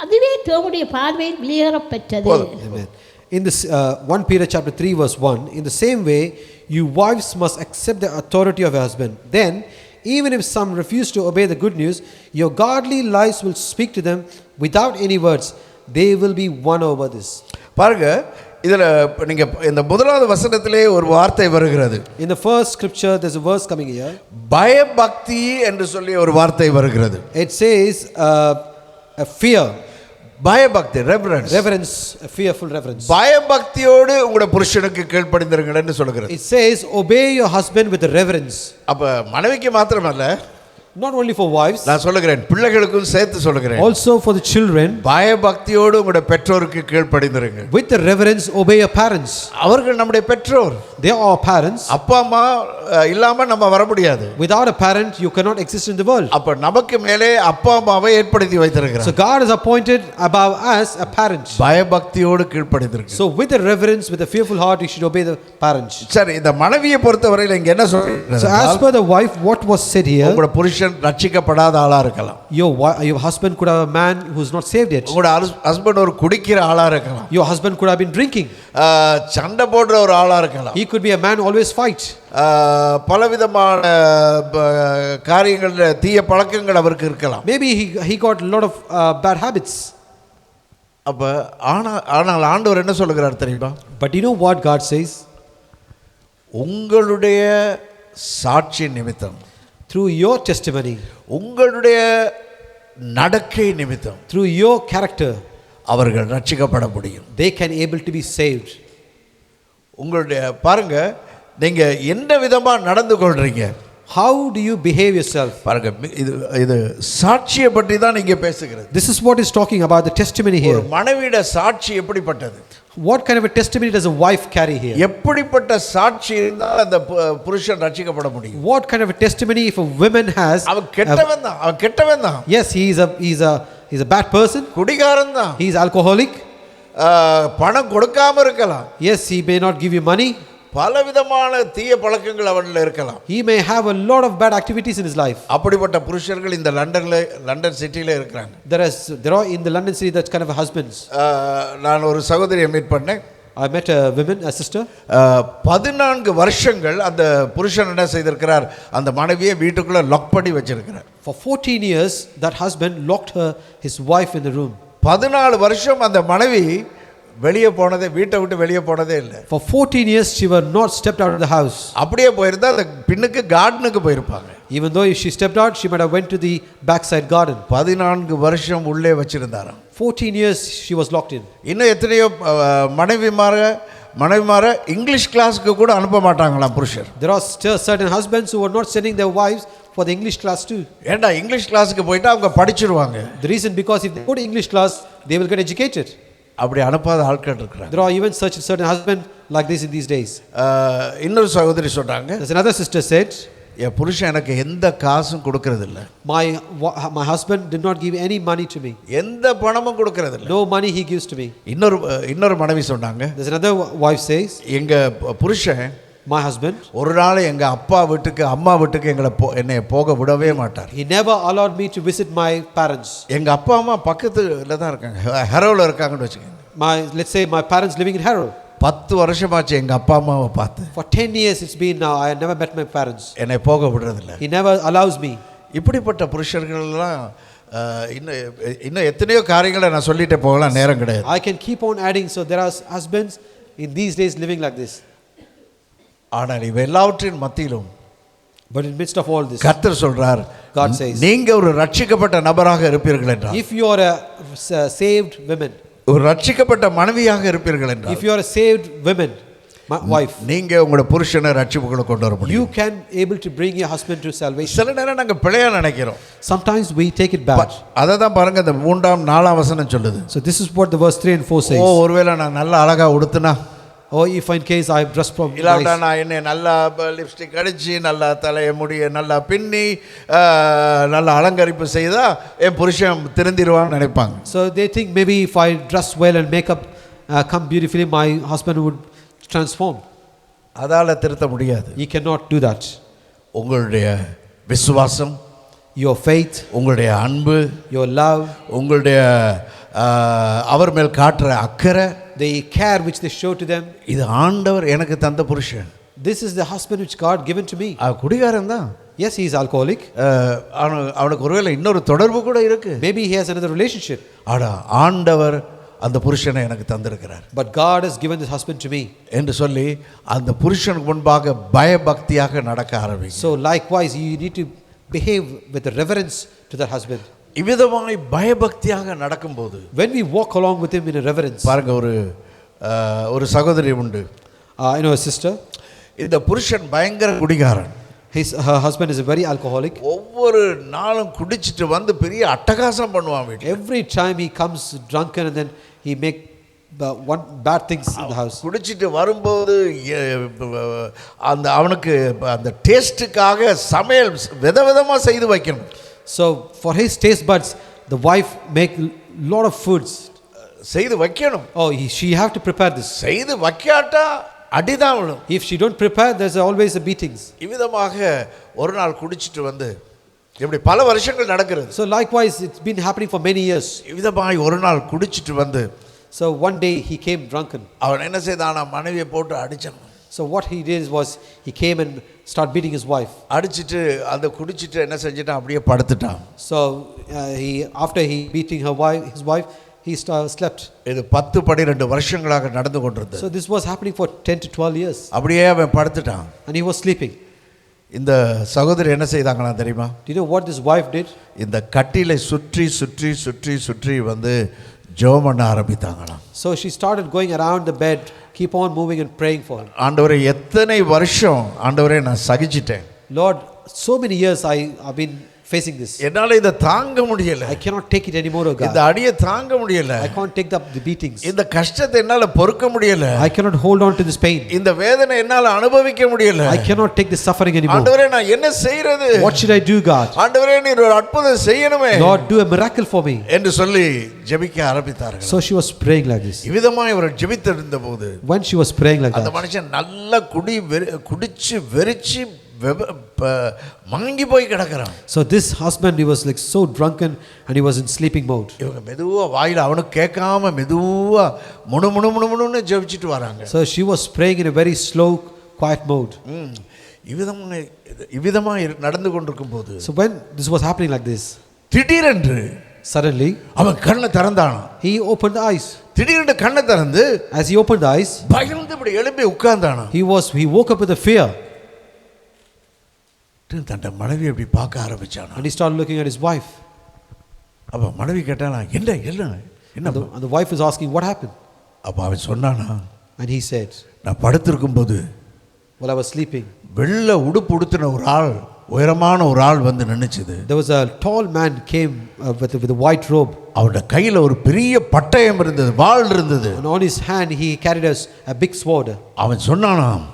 அதுவே தேவனுடைய பார்வையில் வெளியேறப்பெற்றது. Amen. In this 1 Peter chapter 3 verse 1, in the same way you wives must accept the authority of your husband. Then even if some refuse to obey the good news, your godly lives will speak to them without any words. They will be won over this. பாருங்க, இதில் நீங்க இந்த முதலாவது வசனத்திலே ஒரு வார்த்தை வருகிறது. In the first scripture there's a verse coming here. பயபக்தி என்று சொல்லி ஒரு வார்த்தை வருகிறது. It says a fear, பயபக்தி, reverence. reverence, a fearful reverence. பயபக்தியோடு உங்களுடைய புருஷனுக்கு கீழ்ப்படிந்திருங்கள் என்று சொல்கிறது. It says obey your husband with reverence. அப்ப மனைவிக்கு மாத்திரமல்ல, Not only for wives, நான் சொல்லுகிறேன், பிள்ளைகளுக்கும் சேர்த்து சொல்லுகிறேன், also for the children. பயபக்தியோடு உங்களுடைய பெற்றோருக்கு கீழ்ப்படிந்திருங்க. With the reverence obey your parents. அவர்கள் நம்முடைய பெற்றோர். They are our parents. அப்பா அம்மா இல்லாம நம்ம வர முடியாது. Without a parent you cannot exist in the world. அப்ப நமக்கு மேலே அப்பா அம்மாவை ஏற்படுத்தி வைத்திருக்கிறார். So God has appointed above us a parent. பயபக்தியோடு கீழ்ப்படிந்திருங்க. So with a reverence, with a fearful heart you should obey the parents. சரி, இந்த மனைவியை பொறுத்தவரையில் இங்க என்ன சொல்றது? So as per the wife, what was said here, உங்களுடைய புருஷன் ரட்சிக்கப்படாத ஆளா இருக்கலாம். your husband could have a man who is not saved yet. உங்களுடைய ஹஸ்பண்ட் ஒரு குடிக்கிற ஆளா இருக்கலாம். Your husband could have been drinking. சண்டை போடுற ஒரு ஆளா இருக்கலாம். He could be a man always fight. பலவிதமான காரியங்கள், தீய பழக்கங்கள் அவருக்கு இருக்கலாம். Maybe he got a lot of bad habits. அப்ப ஆனால் ஆண்டவர் என்ன சொல்லுகிறார் தெரியுமா? But you know what God says? உங்களுடைய சாட்சி நிமித்தம், Through your testimony, உங்களுடைய நடக்கை நிமித்தம், through your character, அவர்கள் ரட்சிக்கப்பட முடியும். they can able to be saved. உங்களுடைய பாருங்க, நீங்க எந்த விதமா நடந்து கொள்றீங்க, How do you behave yourself? பாருங்க, இது சாட்சியை பற்றி தான் நீங்க பேசுகிறது. This is what is talking about, the testimony here. ஒரு மனைவியோட சாட்சி எப்படிப்பட்டது? What kind of a testimony does a wife carry here? எப்படிப்பட்ட சாட்சி இருந்தால் அந்த புருஷன் ரட்சிக்கப்பட முடியும்? What kind of a testimony if a woman has? அவன் கெட்டவன் தான். Yes, he's a bad person. குடிகாரன் தான். He is alcoholic. பணம் கொடுக்காம இருக்கலாம். Yes, he may not give you money. பலவிதமான தீய பழக்கங்கள் அவன்ல இருக்கலாம். He may have a lot of bad activities in his life. அப்படிப்பட்ட புருஷர்கள் இந்த லண்டன் சிட்டில இருக்காங்க. There are in the London city that kind of husbands. நான் ஒரு சகோதரியை மீட் பண்ணேன். I met a woman, a sister. 14 வருஷங்கள் அந்த புருஷன் என்ன செய்திருக்கிறார், அந்த மனைவியை வீட்டுக்குள்ள லாக் பண்ணி வச்சிருக்கிறார். For 14 years that husband locked his wife in the room. 14 வருஷம் அந்த மனைவி வெளியே போனதே, வீட்டை விட்டு வெளியே போனதே இல்லை. For 14 years she was not stepped out of the house. அப்படியே போயிருந்தா அந்த பின்னுக்கு கார்டனுக்கு போயிருப்பாங்க. Even though if she stepped out, she might have went to the backside garden. 14 வருஷம் உள்ளே வச்சிருந்தாராம். 14 years she was locked in. இன்னும் எத்தனையோ மனைவிமார இங்கிலீஷ் கிளாஸ்க்கு கூட அனுப்ப மாட்டாங்களாம் புருஷர். There are still certain husbands who are not sending their wives for the English class too. ஏண்டா இங்கிலீஷ் கிளாஸுக்கு போயிட்டா அவங்க படிச்சிருவாங்க. The reason because if they go to English class, they will get educated. அப்படி அனுப்பாத ஆட்கள் இருக்கிறாங்க. There are even certain husbands like this in these days. இன்னொரு சகோதரி சொல்றாங்க, There's another sister said, என் புருஷன் எனக்கு எந்த காசும் கொடுக்கறது இல்ல. my husband did not give any money to me. எந்த பணமும் கொடுக்கறது இல்ல. No money he gives to me. இன்னொரு மனைவி சொன்னாங்க, There's another wife says, எங்க புருஷன் my husband, ஒரு நாள் எங்க அப்பா வீட்டுக்கு அம்மா வீட்டுக்கு என்னை போக விடவே மாட்டார். he never allowed me to visit my parents. எங்க அப்பா அம்மா பக்கத்துல தான் இருக்காங்க, ஹெரோல இருக்காங்கன்னு வச்சுக்கோங்க. Let's say my parents living in Harrow. 10 வருஷமாச்சு எங்க அப்பா அம்மாவை பார்த்து. For 10 years it's been now, I never met my parents. என்னை போக விடுறதில்ல. He never allows me. இப்படிப்பட்ட புருஷர்கள்லாம் இன்னும் எத்தனையோ காரியங்களை நான் சொல்லிட்டே போகலாம், நேரம் கிடையாது. I can keep on adding. So there are husbands in these days living like this. ஆனால் இவை எல்லாவற்றின் மத்தியிலும் But in midst of all this, கர்த்தர் சொல்றார், God says, நீங்க ஒரு ரட்சிக்கப்பட்ட நபராக இருப்பீர்கள் என்றால், if you are a saved woman, ஒரு ரட்சிக்கப்பட்ட மனைவியாக இருப்பீர்கள் என்றால், if you are a saved woman, wife, நீங்க உங்களோட புருஷனை ரட்சிப்புக்குள்ள கொண்டு வர முடியும். you can able to bring your husband to salvation. சில நேரம் நாங்க பிழையா நினைக்கிறோம். Sometimes we take it bad. அதை தான் பாருங்க இந்த 3ஆம் 4ஆம் வசனம் சொல்லுது. So this is what the verse 3 and 4 says. ஒருவேளை நான் நல்ல அழகா உடுத்துனா, if in case I dress properly, இல்லாட்டா நான் என்ன நல்லா லிப்ஸ்டிக் அடிச்சு நல்லா தலையை முடிய நல்லா பின்னி நல்லா அலங்கரிப்பு செய்தா என் புருஷன் திருந்திடுவான்னு நினைப்பாங்க. So they think maybe if I dress well and make up come beautifully, my husband would transform. அதால திருத்த முடியாது. He cannot do that. உங்களுடைய விசுவாசம், Your faith, உங்களுடைய அன்பு, your love, உங்களுடைய அவர் மேல் காட்டுற அக்கறை, the care which they show to them, இது ஆண்டவர் எனக்கு தந்த புருஷன். this is the husband which God given to me. குடிகாரன் தான். Yes, he is alcoholic. அவனுக்கு ஒருவேளை இன்னொரு தொடர்பு கூட இருக்கு. Maybe he has another relationship. ஆனா ஆண்டவர் அந்த புருஷனை எனக்கு தந்திருக்கிறார். But God has given this husband to me. என்று சொல்லி அந்த புருஷனுக்கு முன்பாக பயபக்தியாக நடக்க ஆரம்பிங்க. So likewise you need to behave with reverence to that husband. இவ்விதமாய் பயபக்தியாக நடக்கும்போது, when we walk along with him in a reverence, பாருங்க ஒரு சகோதரி உண்டு, I know a sister. இந்த புருஷன் பயங்கர குடிகாரன். Her husband is a very alcoholic. ஒவ்வொரு நாளும் குடிச்சிட்டு வந்து பெரிய அட்டகாசம் பண்ணுவான் வீட்டுல. Every time he comes drunken and then he make one bad things in the house. குடிச்சிட்டு வரும்போது அவனுக்கு அந்த டேஸ்டுக்காக சமையல் விதவிதமா செய்து வைக்கணும். So for his taste buds, the wife make lot of foods. செய்து வைக்கணும். She have to prepare this. செய்து வைக்காட்டா அடிதான் விழும். If she don't prepare, there's always a beatings. இவ்விதமாக ஒரு நாள் குடிச்சிட்டு வந்து இப்படி பல வருஷங்கள் நடக்கிறது. So likewise it's been happening for many years. இவ்விதமாய் ஒரு நாள் குடிச்சிட்டு வந்து, so one day he came drunken. அவன் என்ன செய்தானா, மனைவியை போட்டு அடிச்சான். So what he did was he came and start beating his wife. அடிச்சிட்டு அந்த குடிச்சிட்டு என்ன செஞ்சிட்டான், அப்படியே படுத்துட்டான். So after he beating his wife, he slept. இது 10-12 வருஷங்களாக நடந்து கொண்டிருந்தது. So this was happening for 10 to 12 years. அப்படியே அவன் படுத்துட்டான். And he was sleeping. இந்த சகோதரி என்ன செய்தாங்களா தெரியுமா? Do you know what this wife did? இந்த கட்டிலை சுற்றி சுற்றி சுற்றி சுற்றி வந்து ஜெபம் பண்ண ஆரம்பித்தாங்களாம். So she started going around the bed, keep on moving and praying for him. ஆண்டவரே, எத்தனை வருஷம் ஆண்டவரே நான் சகிச்சிட்டேன். Lord, so many years I've been facing this. என்னால இத தாங்க முடியல. I cannot take it anymore, oh God. இந்த அடியை தாங்க முடியல. I can't take the beatings. இந்த கஷ்டத்தை என்னால பொறுக்க முடியல. I cannot hold on to this pain. இந்த வேதனை என்னால அனுபவிக்க முடியல. I cannot take this suffering anymore. ஆண்டவரே, நான் என்ன செய்யறது? What should I do, God? ஆண்டவரே, நீர் ஒரு அற்புதம் செய்யணுமே. Lord, do a miracle for me. என்று சொல்லி ஜெபிக்க ஆரம்பித்தார்கள். So she was praying like this. இவ்விதமாய் அவர் ஜெபித்திருந்த போது, when she was praying like அந்த that, மனுஷன் நல்ல குடிச்சு வெறிச்சு மங்கி போய் கிடக்குறான். So this husband, he was like so drunken and he was in sleeping mode. இவங்க மெதுவா வாயில அவனுக்கு கேட்காம மெதுவா முணுமுணுன்னு ஜெபிச்சிட்டு வராங்க. So she was praying in a very slow quiet mode. இவ்விதமாய் நடந்து கொண்டிருக்கும் போது, so when this was happening like this, திடீரென்று suddenly அவன் கண்ணை திறந்தான். he opened the eyes. திடீரென்று கண்ணை திறந்து as he opened the eyes, பயந்து இப்படி எழும்பி உட்கார்ந்தானா. he woke up with a fear. தன் மனைவி அப்படி பார்க்க ஆரம்பிச்சானா. and he started looking at his wife. அப்ப மனைவி கேட்டானா, என்ன and the wife was asking what happened. அப்ப அவன் சொன்னானா, and he said, நான் படுத்திருக்கும் போது while I was sleeping, வெள்ளை உடுப்பு உடுத்தின ஒரு ஆள் உயரமான ஒரு ஆள் வந்து நின்னுச்சுது. There was a tall man came with a white robe. அவருடைய கையில ஒரு பெரிய பட்டயம் இருந்தது, வாள் இருந்தது. And on his hand he carried a big sword. அவன் சொன்னானாம்,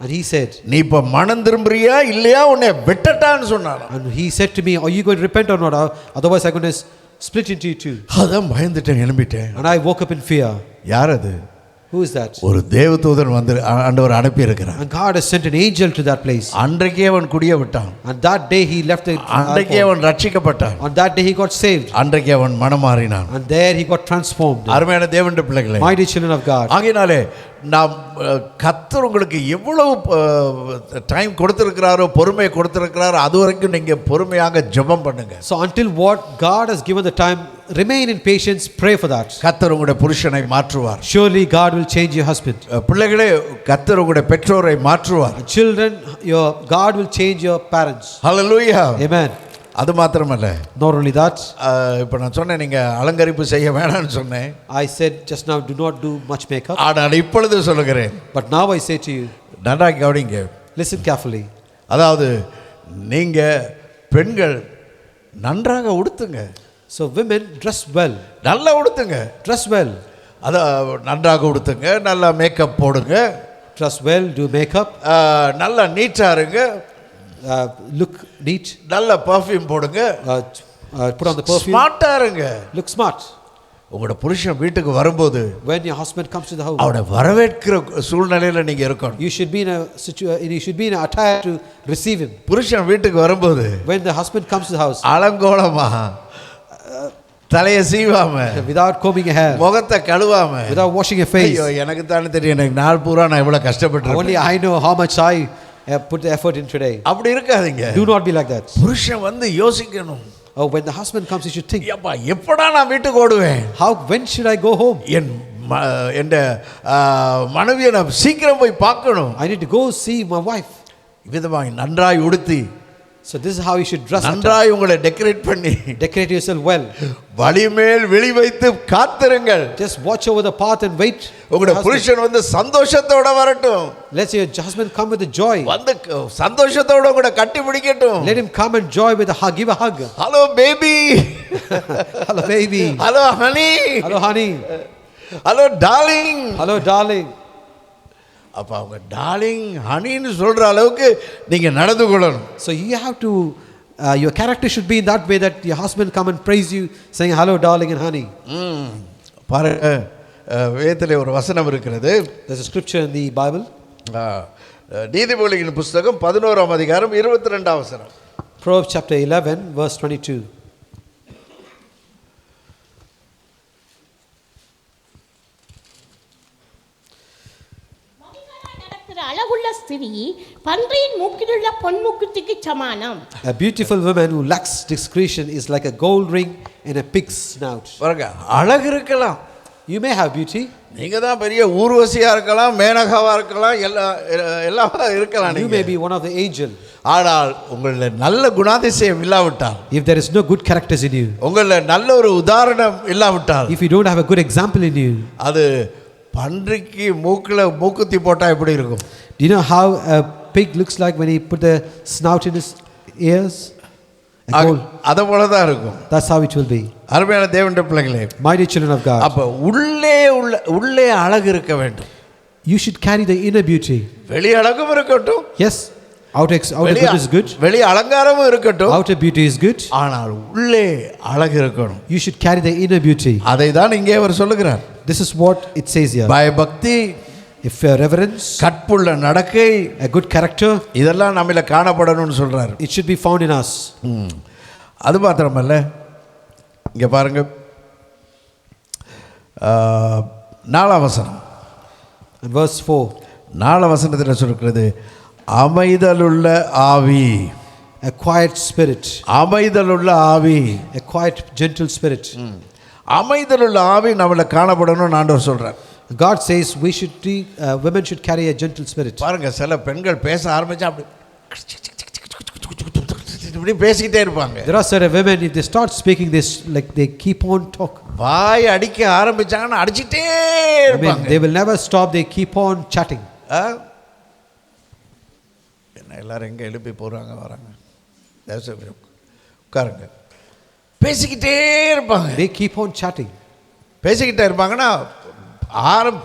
And he said, நீ இப்ப மனம் திரும்புறியா இல்லையா உன்னை வெட்டட்டான்னு சொன்னானாம். and he said to me, are you going to repent or not? Otherwise I'm going to split into you two. அதான் பயந்துட்டேன், எழும்பிட்டேன். And I woke up in fear. யார் அது? Who is that? ஒரு தேவதூதன் வந்து ஆண்டவர் அனுப்பி இருக்கிறார். And God has sent an angel to that place. அன்றைக்கே அவன் குடிய விட்டான். And that day he left the அன்றைக்கே அவன் ரட்சிக்கப்பட்டான். On that day he got saved. அன்றைக்கே அவன் மனமாறினான். And there he got transformed. அருமையான தேவனுடைய பிள்ளைகளே, Mighty children of God. ஆகையினாலே நாம் கர்த்தர் உங்களுக்கு எவ்வளவு டைம் கொடுத்திருக்கிறாரோ, பொறுமை கொடுத்திருக்கிறாரோ, அது வரைக்கும் நீங்க பொறுமையாக ஜெபம் பண்ணுங்க. So until what God has given the time, remain in patience, pray for that. கர்த்தர் உங்களுடைய புருஷனை மாற்றுவார். Surely God will change your husband. பிள்ளைகளே, கர்த்தர் உங்களுடைய பெற்றோரை மாற்றுவார். Children, God will change your parents. Hallelujah. Amen. அது மாத்திரமல்ல, Not only that, இப்போ நான் சொன்னேன் நீங்க அலங்கரிப்பு செய்ய வேணாம்னு சொன்னேன். I said just now, do not do much makeup. ஆனால் இப்பொழுது சொல்லுகிறேன், But now I say to you, நன்றாக கவனிங்க. listen carefully. அதாவது நீங்க பெண்கள் நன்றாக உடுத்துங்க. So women, dress well. நல்லா உடுத்துங்க. Dress well. நன்றாக உடுத்துங்க, நல்லா மேக்கப் போடுங்க, Dress well, do makeup, நல்லா நீட்டா இருங்க, look neat, நல்ல பர்ஃப்யூம் போடுங்க, put on the perfume, ஸ்மார்ட்டா இருங்க. look smart. உங்களோட புருஷன் வீட்டுக்கு வரும்போது When your husband comes to the house, அவரை வரவேற்கிற சூழ்நிலையில நீங்க இருக்கணும். you should be in a attire to receive him. புருஷன் வீட்டுக்கு வரும்போது When the husband comes to the house, அலங்கோலமா, தலையை சீவாம, without combing your hair, முகத்தை கழுவாம, without washing your face. ஐயோ, எனக்கு தானே தெரியும், எனக்கு நாள் பூரா நான் இவ்வளவு கஷ்டப்பட்டு Only I know how much I have put the effort in today. அப்படி இருக்காதீங்க. Do not be like that. புருஷன் வந்து யோசிக்கணும், Oh, when the husband comes, you should think, அப்பா எப்படா நான் வீட்டுக்கு ஓடுவேன், when should I go home? என் மனைவியை நான் சீக்கிரம் போய் பார்க்கணும். I need to go see my wife. விதமாய் நன்றாய் உடுத்தி, So this is how you should dress. நன்றாய் உங்களை டெக்கரேட் பண்ணி, Decorate yourself well. வழிமேல் விழி வைத்து காத்திருங்கள். Just watch over the path and wait. உங்களுடைய புருஷன் வந்து சந்தோஷத்தோட வரட்டும். Let your husband come with a joy. வந்து சந்தோஷத்தோட கூட கட்டி பிடிக்கட்டும். Let him come and joy with a hug. Give a hug. Hello baby, Hello baby. Hello honey, Hello honey. Hello darling. Hello darling. அப்ப அவங்க டார்லிங் ஹனின்னு சொல்ற அளவுக்கு நீங்க நடந்து கொள்ளணும். So you have to your character should be in that way that your husband come and praise you saying hello darling and honey. பாருங்க, வேதத்திலே ஒரு வசனம் இருக்கிறது. There's a scripture in the Bible. நீதிமொழிகளின் புத்தகம் 11ஆம் அதிகாரம் 22ஆம் வசனம். Proverbs chapter 11 verse 22. அழகுள்ள ஸ்திரீ பன்றியின் மூக்கிலுள்ள பொன்முக்குத்திற்கு சமானம். A beautiful woman who lacks discretion is like a gold ring in a pig's snout. பாருங்க, அழகு இருக்கலாம், You may have beauty. நீங்க தான் பெரிய ஊர்வசியா இருக்கலாம், மேனகாவா இருக்கலாம், எல்லாமா இருக்கலாம். You may be one of the angel. ஆனால் உங்கள நல்ல குணாதிசயம் இல்லாவிட்டால், If there is no good characters in you, உங்கள நல்ல ஒரு உதாரணம் இல்லாவிட்டால், if you don't have a good example in you, அது பன்றிக்கு மூக்குத்தி போட்டா எப்படி இருக்கும்? do you know how a pig looks like when he put the snout in his ears? அத போல தான் இருக்கும். That's how it will be. அருமையான தேவனுடைய பிள்ளைகளே, Mighty children of God, அப்ப உள்ளே அழகு இருக்க வேண்டும். you should carry the inner beauty. வெளி அழகும் இருக்கட்டும், Yes, outer good is good, வெளி அலங்காரமும் இருக்கட்டும், outer beauty is good, ஆனால் உள்ளே அழகு இருக்கணும். you should carry the inner beauty. அதை தான் இங்கே அவர் சொல்லுகிறார். This is what it says here. பயபக்தி, If reverence, கற்புள்ள நடக்கை, a good character, இதெல்லாம் நம்மள காணப்படணும்னு சொல்றாரு. it should be found in us. அது மாத்திரமல்ல, இங்க பாருங்க, 4ஆம் வசனம். And verse 4. 4ஆம் வசனத்தில் சொல்கிறது, அமைதலுள்ள ஆவி, A quiet spirit, அமைதலுள்ள ஆவி, a quiet gentle spirit. அமைதலுள்ள ஆவி நம்மள காணப்படணும்னு ஆண்டவர் சொல்றார். God says we should women should carry a gentle spirit. பாருங்க, சில பெண்கள் பேச ஆரம்பிச்சா அப்படி இப்படி பேசிக்கிட்டே இருப்பாங்க. There are certain women, if they start speaking this, like they keep on talk. வாய் அடிக்க ஆரம்பிச்சாங்கன்னா அடிச்சிட்டே இருப்பாங்க. They will never stop, they keep on chatting. என்ன எல்லாரும் எங்க எழுப்பி போறாங்க வராங்க. உட்காருங்க. பேசிக்கிட்டே இருப்பாங்க. They keep on chatting. பேசிக்கிட்டே இருப்பாங்கன்னா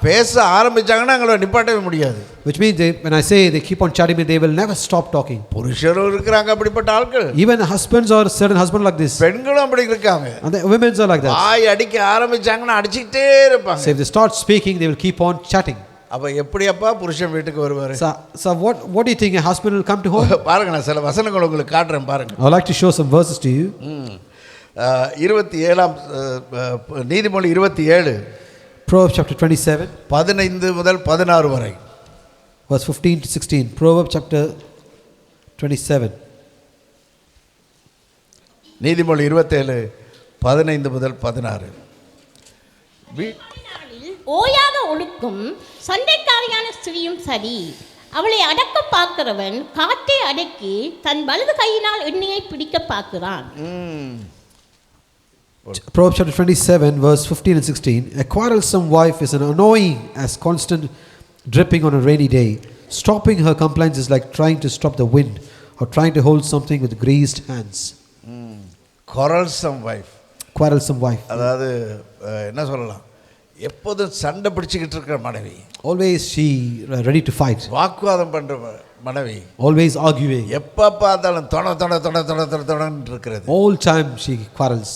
பேச ஆரம்பிச்சாங்கன்னா அவங்கள நிப்பாட்டவே முடியாது. Which means when I say they keep on chatting, they will never stop talking. புருஷரும் இருக்கிறாங்க அப்படிப்பட்ட ஆட்கள். Even husbands or certain husbands like this. பெண்களும் அப்படி இருக்காங்க. And the women are like that. ஆய் அடிக்க ஆரம்பிச்சாங்கன்னா அடிச்சிட்டே இருப்பாங்க. So if they start speaking, they will keep on chatting. அப்ப எப்படியப்பா புருஷன் வீட்டுக்கு வருவாரு? So what do you think a husband will come to home? பாருங்க, நான் சில வசனங்கள் உங்களுக்கு காட்டுறேன் பாருங்க. I would like to show some verses to you. 27 நீதிமொழி 27 Proverbs chapter 27 15 முதல் 16 வரை. verse 15 to 16. Proverbs chapter 27. நீதிமொழி 27 15 முதல் 16. நாளில் ஓயாத ஒழுக்கும் சண்டைக்காரியான ஸ்திரியும் சரி. அவளை அடக்க பார்க்கிறவன் காற்றை அடக்கி தன் வலது கையினால் எண்ணெயை பிடிக்க பார்க்கிறான். Proverbs chapter 27 verse 15 and 16. A quarrelsome wife is an annoying as constant dripping on a rainy day. Stopping her complaints is like trying to stop the wind or trying to hold something with greased hands. quarrelsome wife. Quarrelsome wife. அதாவது என்ன சொல்லலாம், எப்போதும் சண்டை பிடிச்சிக்கிட்டு இருக்கிற மனைவி. Always she ready to fight. வாக்குவாதம் பண்ற மனைவி. Always arguing. எப்போ பார்த்தாலும் தொடன்னு இருக்கிறது. All time she quarrels.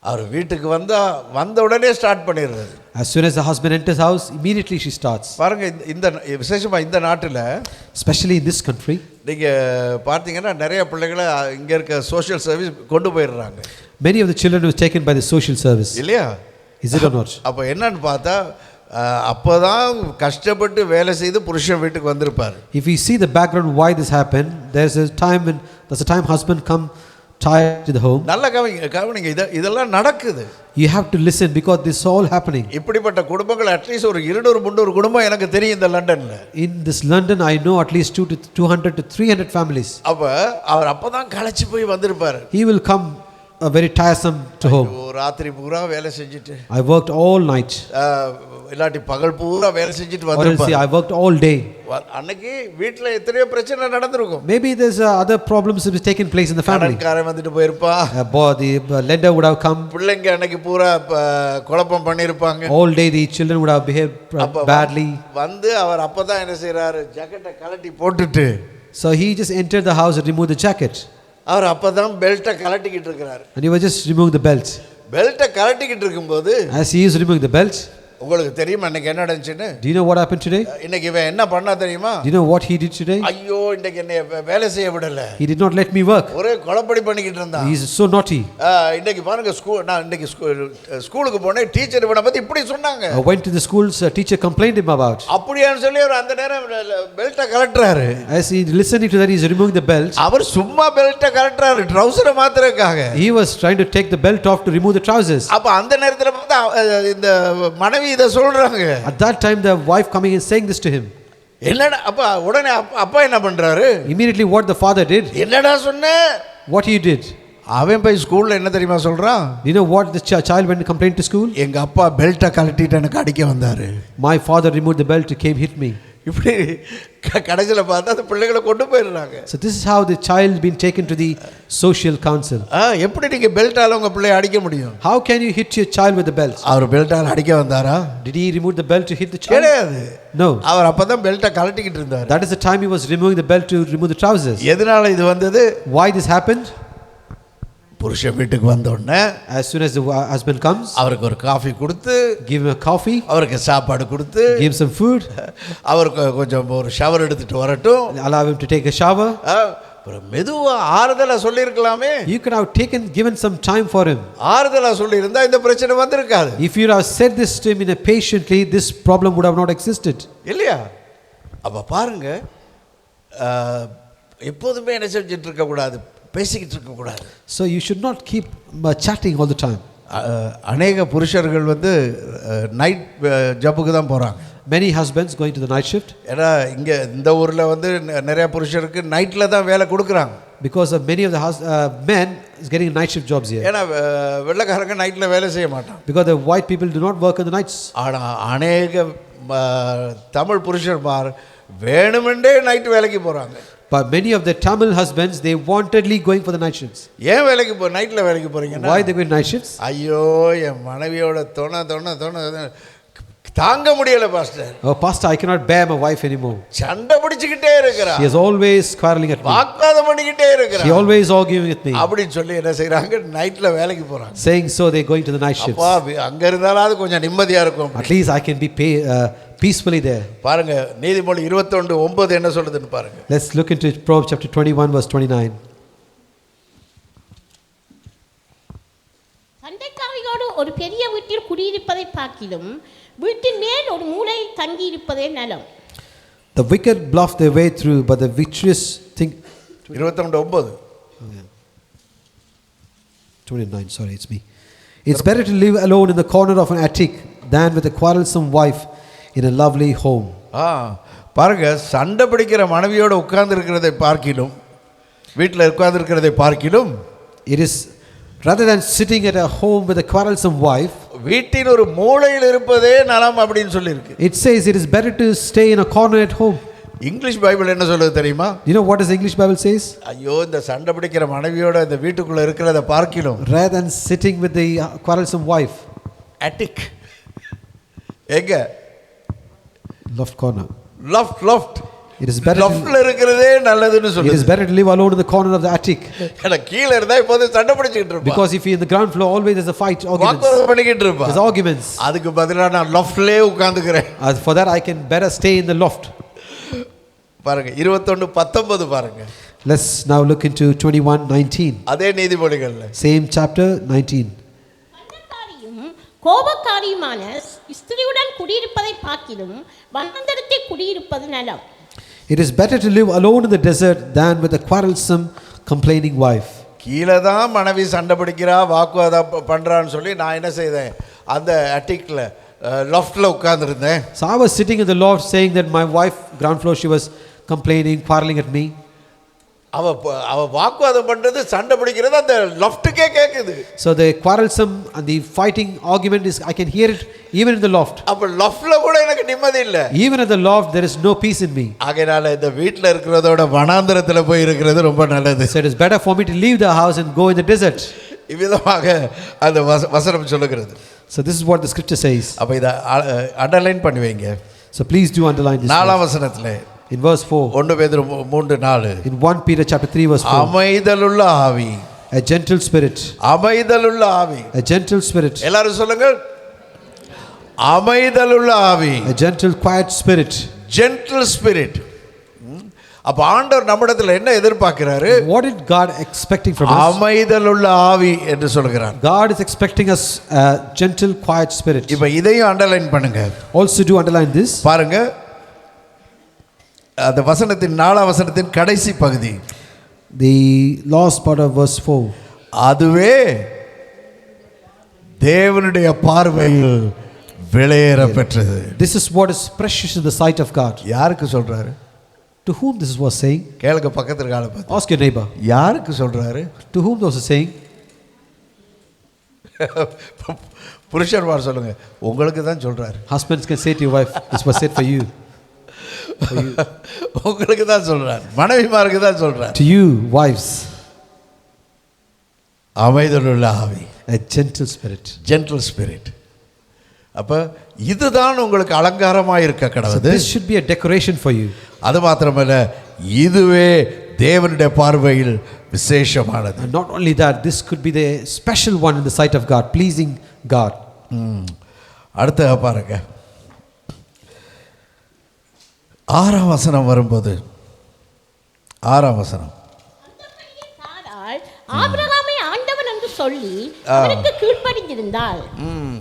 அவர் வீட்டுக்கு வந்த உடனே ஸ்டார்ட் பண்ணிடுறது. As soon as the husband enters house, immediately she starts. பாருங்க, இந்த விசேஷமா இந்த நாட்டில், especially in this country, நீங்க பார்த்தீங்கன்னா நிறைய பிள்ளைகளை இங்க இருக்க சோஷியல் சர்வீஸ் கொண்டு போயிடுறாங்க. Many of the children were taken by the social service. இல்லையா? Is it or not? அப்போ என்னன்னு பார்த்தா அப்போதான் கஷ்டப்பட்டு வேலை செய்து புருஷன் வீட்டுக்கு வந்திருப்பார். If we see the background why this happened, there's a time husband come tired to the home. நல்ல கவனிங்க, இதெல்லாம் நடக்குது. You have to listen because this is all happening. இப்படிப்பட்ட குடும்பங்கள் அட்லீஸ்ட் ஒரு 200-300 குடும்பம் எனக்கு தெரியும் இந்த லண்டன்ல. In this London I know at least 200 to 300 families. அவர் அப்பதான் களைச்சு போய் வந்திருப்பார். He will come very tiresome to home. ராத்திரி பூரா வேலை செஞ்சுட்டு, I worked all night. இல்லாட்டி பகல் பூரா வேலை செஞ்சுட்டு Or else வந்திருப்பார். I worked all day. அன்னைக்கு வீட்ல எத்தனையோ பிரச்சனை நடந்திருக்கும். Maybe there's other problems that have taken place in the family. கடன்காரன் வந்துட்டு போயிருப்பா. The lender would have come. பிள்ளைங்க அன்னைக்கு பூரா குழப்பம் பண்ணிருப்பாங்க. All day the children would have behaved badly. அவர் அப்பதான் என்ன செய்றாரு, ஜாக்கெட்டை கழட்டி போட்டுட்டு, So he just entered the house and removed the jacket. அவர் அப்பதான் பெல்ட்டை கழட்டிக்கிட்டு இருக்கிறார். And he was just removing the belt. பெல்ட்டை கழட்டிக்கிட்டு இருக்கும்போது, As he is removing the belt, உங்களுக்கு தெரியுமா இன்னைக்கு என்ன நடந்துச்சுன்னு? do you know what happened today? இன்னைக்கு இவன் என்ன பண்ணா தெரியுமா? Do you know what he did today? ஐயோ, இன்னைக்கு என்னை வேலை செய்ய விடல. He did not let me work. ஒரே கொலப்படி பண்ணிக்கிட்டு இருந்தான். He is so naughty. இன்னைக்கு பாருங்க, நான் இன்னைக்கு ஸ்கூலுக்கு போனேன், டீச்சர் இவனை பத்தி இப்படி சொன்னாங்க. I went to the school, teacher complained him about. அப்படியான்னு சொல்லி அவர் அந்த நேரம் பெல்ட்டை கழட்டுறாரு. As he listening to that, he is removing the belt. அவர் சும்மா பெல்ட்டை கழட்டுறாரு, ட்ரவுசரை மாத்துறதுக்காக. He was trying to take the belt off to remove the trousers. அப்ப அந்த நேரத்துல பார்த்தா இந்த மனைவி இத சொல்றாங்க. At that time the wife coming and saying this to him. என்னடா அப்பா, உடனே அப்பா என்ன பண்றாரு? Immediately what the father did? என்னடா சொன்ன? What he did? அவன் போய் ஸ்கூல்ல என்ன தெரியுமா சொல்றான்? You know what the child went to complain to school? எங்க அப்பா பெல்ட்டை கழட்டிட்டு எனக்கு அடிக்க வந்தாரு. My father removed the belt, came hit me. இப்படி கடைசில பார்த்தா அந்த பிள்ளைகளை கொண்டு போயிடுறாங்க. So this is how the child been taken to the social council. எப்படி நீங்க பெல்ட்டால உங்க பிள்ளையை அடிக்க முடியும்? How can you hit your child with the belt? அவர் பெல்ட்டால அடிக்க வந்தாரா? Did he remove the belt to hit the child? கிடையாது. No. அவர் அப்பதான் பெல்ட்டை கழட்டிக்கிட்டு இருந்தார். That is the time he was removing the belt to remove the trousers. எதனால இது வந்தது? Why this happened? புருஷன் வீட்டுக்கு வந்த உடனே, as soon as the husband comes, அவருக்கு ஒரு காஃபி கொடுத்து, give him a coffee, அவருக்கு சாப்பாடு கொடுத்து, give him some food, அவருக்கு கொஞ்சம் ஒரு ஷவர் எடுத்துட்டு வரட்டும், allow him to take a shower. அப்புறம் மெதுவா ஆறுதலா சொல்லியிருக்கலாமே. You could have given some time for him. ஆறுதலா சொல்லியிருந்தா இந்த பிரச்சனை வந்திருக்காது. If you have said this to him in a patiently, this problem would have not existed. இல்லையா? அப்ப பாருங்க, எப்போதுமே என்ன செஞ்சுட்டு இருக்க கூடாது, பேசிக்கிட்டு இருக்க கூடாது. So you should not keep chatting all the time. அநேக புருஷர்கள் நைட் ஜப்புக்கு தான் போறாங்க. Many husbands going to the night shift. ஏன்னா இங்க இந்த ஊர்ல நிறைய புருஷருக்கு நைட்ல தான் வேலை கொடுக்குறாங்க. Because of many of the men is getting night shift jobs here. ஏன்னா வெள்ளைக்காரங்க நைட்ல வேலை செய்ய மாட்டாங்க. Because the white people do not work in the nights. ஆனா அநேக தமிழ் புருஷர்மார் வேணுமென்றே நைட் வேலைக்கு போறாங்க. But many of the Tamil husbands, they wantedly going for the night shifts. ஏன் நைட்ல வேலைக்கு போறீங்கன்னா Why they go night shifts? ஐயோ என் மனைவியோட தொண தாங்க முடியல pastor. Oh, pastor, I cannot bear my wife anymore. சண்டை பிடிச்சிக்கிட்டே இருக்கறா. She is always quarreling at me. வாக்குவாதம் பண்ணிக்கிட்டே இருக்கறா. She always arguing with me. அப்படி சொல்லி என்ன செய்றாங்க? நைட்ல வேலைக்கு போறாங்க. Saying so, they going to the night shifts. அப்பா அங்க இருந்தாலாவது கொஞ்சம் நிம்மதியா இருக்கும். At least I can be peacefully there. பாருங்க நீதிமொழி 21:9 என்ன சொல்லுதுன்னு பாருங்க. Let's look into Proverbs chapter 21 verse 29. சண்டைக்காரியோடு ஒரு பெரிய வீட்டில் குடியிருப்பதை பார்க்கிலும் வீட்டின் மேல் ஒரு மூலையில் தங்கி இருப்பதே நலம். The wicked bluff their way through, but the virtuous think. 22:9. 29, sorry, it's me. It's better to live alone in the corner of an attic than with a quarrelsome wife in a lovely home. பாருங்க சண்டை பிடிக்கிற மனைவியோட உட்கார்ந்து இருக்கிறதை பார்க்கிலும் வீட்டில் உட்கார்ந்து இருக்கிறதை பார்க்கிலும் It is rather than sitting at a home with a quarrelsome wife. வீட்டின் ஒரு மூலையில் இருப்பதே நலம் அப்படின்னு சொல்லியிருக்கு. It says it is better to stay in a corner at home. English Bible என்ன சொல்லுது தெரியுமா? You know what does the English Bible says? ஐயோ இந்த சண்டை பிடிக்கிற மனைவியோட இந்த வீட்டுக்குள்ள இருக்கிறத பார்க்கிலும் Rather than sitting with the quarrelsome wife. attic எங்க? Loft corner. loft It is better. loftல இருக்கிறதே நல்லதுன்னு சொல்லுது. It is better to live alone in the corner of the attic. ஏன்னா கீழ இருந்தா இப்போது சண்டை பிடிச்சிட்டு இருப்பா. Because if you in the ground floor, always there's a fight, arguments. வாக்குவாதம் பண்ணிக்கிட்டு இருப்பா. There's arguments. அதுக்கு பதிலா நான் loftலயே உட்கார்ந்துக்கிறேன். For that I can better stay in the loft. பாருங்க 21:19 பாருங்க. Let's now look into 21:19. அதே நீதிமொழிகள்ல Same chapter 19. சண்டைக்காரியும் கோபக்காரியுமான ஸ்திரியுடன் குடியிருப்பதை பார்க்கிலும் வனாந்தரத்தில் குடியிருப்பது நலம். It is better to live alone in the desert than with a quarrelsome, complaining wife. கீழே தான் மனைவி சண்டை பிடிக்கிறா வாக்குவாதம் பண்றான்னு சொல்லி நான் என்ன செய்தேன் அந்த அட்டிக்ல லாஃப்ட்ல உட்கார்ந்திருந்தேன். So I was sitting in the loft saying that my wife, ground floor, she was complaining, quarreling at me. அவ வாக்குவாதம் பண்றது சண்டை பிடிக்கிறது அந்த லாஃப்ட்டுக்கே கேக்குது. So the quarrelsome and the fighting argument is, I can hear it even in the loft. அப்ப லாஃப்ட்ல கூட எனக்கு நிம்மதி இல்ல. Even at the loft there is no peace in me. ஆகையால இந்த வீட்ல இருக்கிறதோட வனாந்தரத்துல போய் இருக்கிறது ரொம்ப நல்லது. So it is better for me to leave the house and go in the desert. இவ்விதமாக அந்த வசனம் சொல்லுகிறது. So this is what the scripture says. அப்ப இத அண்டர்லைன் பண்ணி வைங்க. So please do underline this. 4ஆம் வசனத்திலே in verse 4. 1 பேதுரு 3:4. In 1 Peter chapter 3 verse 4. அமைதலுள்ள ஆவி. A gentle spirit. அமைதலுள்ள ஆவி. A gentle spirit. எல்லாரும் சொல்லுங்க. அமைதலுள்ள ஆவி. A gentle quiet spirit. Gentle spirit. அப்ப ஆண்டவர் நம்மிடத்துல என்ன எதிர்பார்க்கிறாரு? What is God expecting from us? அமைதலுள்ள ஆவி என்று சொல்கிறார். God is expecting us a gentle quiet spirit. இப்ப இதையும் அண்டர்லைன் பண்ணுங்க. Also do underline this. பாருங்க அந்த வசனத்தின் 4ஆம் வசனத்தின் கடைசி பகுதி. The last part of verse 4. அதுவே தேவனுடைய பார்வையில் விலையேற பெற்றது. This is what is precious in the sight of God. யாருக்கு சொல்றாரு? To whom this was saying? கேளுங்க பக்கத்துல இருக்க ஆளை பார்த்து. Ask your neighbor. யாருக்கு சொல்றாரு? To whom this was saying? புருஷன்மார் சொல்லுங்க. உங்களுக்கு தான் சொல்றாரு. Husbands can say to your wife, this was said for you. உங்களுக்கு தான் சொல்றாரு. மனைவிமாருக்கு தான் சொல்றாரு. To you, wives. அமைதலுள்ள ஆவி. A gentle spirit. Gentle spirit. அப்ப இதுதான் உங்களுக்கு அலங்காரமாக இருக்க So கடவுது. this should be a decoration for you. அது மாத்திரமல்ல இதுவே தேவனுடைய பார்வையில் விசேஷமானது. And not only that, this could be the special one in the sight of God, pleasing God. அடுத்த பாருங்க 6ஆம் வசனம் வரும்போது 6ஆம் வசனம் சாராள் ஆபிரகாமை ஆண்டவன் என்று சொல்லி அவருக்கு கீழ்ப்படிந்திருந்தாள்.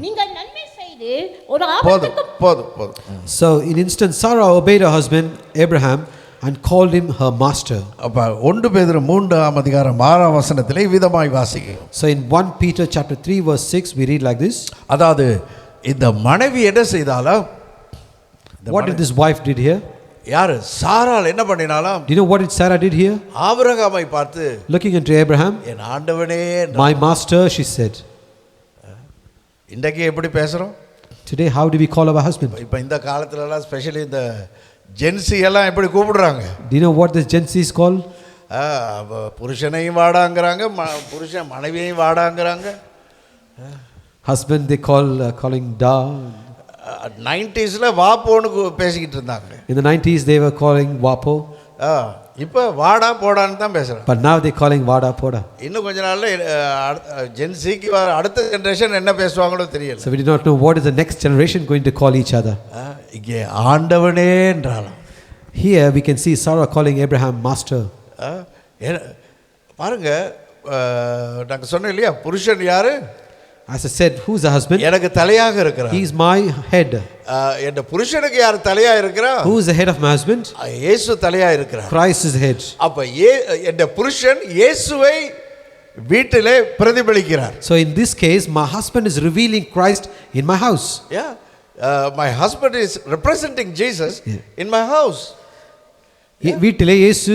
நீங்கள் நன்மை செய்து ஒரு ஆபத்துக்கு போதும். So in instance, Sarah obeyed her husband Abraham and called him her master. அப்ப 1 பேதுரு 3ஆம் அதிகாரம் 6ஆம் வசனத்திலே விதமாய் வாசிக்கிறோம். So in 1 Peter chapter 3 verse 6 we read like this. அதாவது இந்த மனைவி என்ன செய்தாலும் What did this wife did here? யாரு சாராள் என்ன பண்ணினாலும் Do you know what did Sarah did here? ஆபிரகாமை பார்த்து Looking into Abraham, என் ஆண்டவனே my master, she said. இன்றைக்கு எப்படி பேசுறோம்? Today how do we call our husband? இப்போ இந்த காலத்துலலாம் ஸ்பெஷலி இந்த ஜென்சி எல்லாம் எப்படி கூப்பிடுறாங்க? Do you know what this Gen Z is called? புருஷனையும் வாடாங்கிறாங்க, புருஷன் மனைவியையும் வாடாங்கிறாங்க. Husband they calling da. 90s வாப்போன்னு பேசிக்கிட்டு இருந்தாங்க. In the 90s they were calling wapo. இப்போ வாடா போடான்னு தான் பேசுகிறாங்க. But now they calling vada poda. இன்னும் கொஞ்ச நாள்ல ஜென்சிக்கு அடுத்த ஜெனரேஷன் என்ன பேசுவாங்களோ தெரியல. So we do not know what is the next generation going to call each other. இங்கே ஆண்டவனே என்றாலும் Here we can see Sarah calling Abraham master. பாருங்க, நாங்கள் சொன்னோம் இல்லையா, புருஷன் யாரு? As I said, who's the husband? எனக்கு தலையாக இருக்கிறார். He is my head. என் புருஷனுக்கு யார் தலையா இருக்கிறா? Who is the head of my husband? இயேசு தலையா இருக்கிறார். Christ is the head. அப்ப என் புருஷன் இயேசுவை வீட்டிலே பிரதிபலிக்கிறார். So in this case, my husband is revealing Christ in my house. Yeah, my husband is representing Jesus in my house. வீட்டிலே இயேசு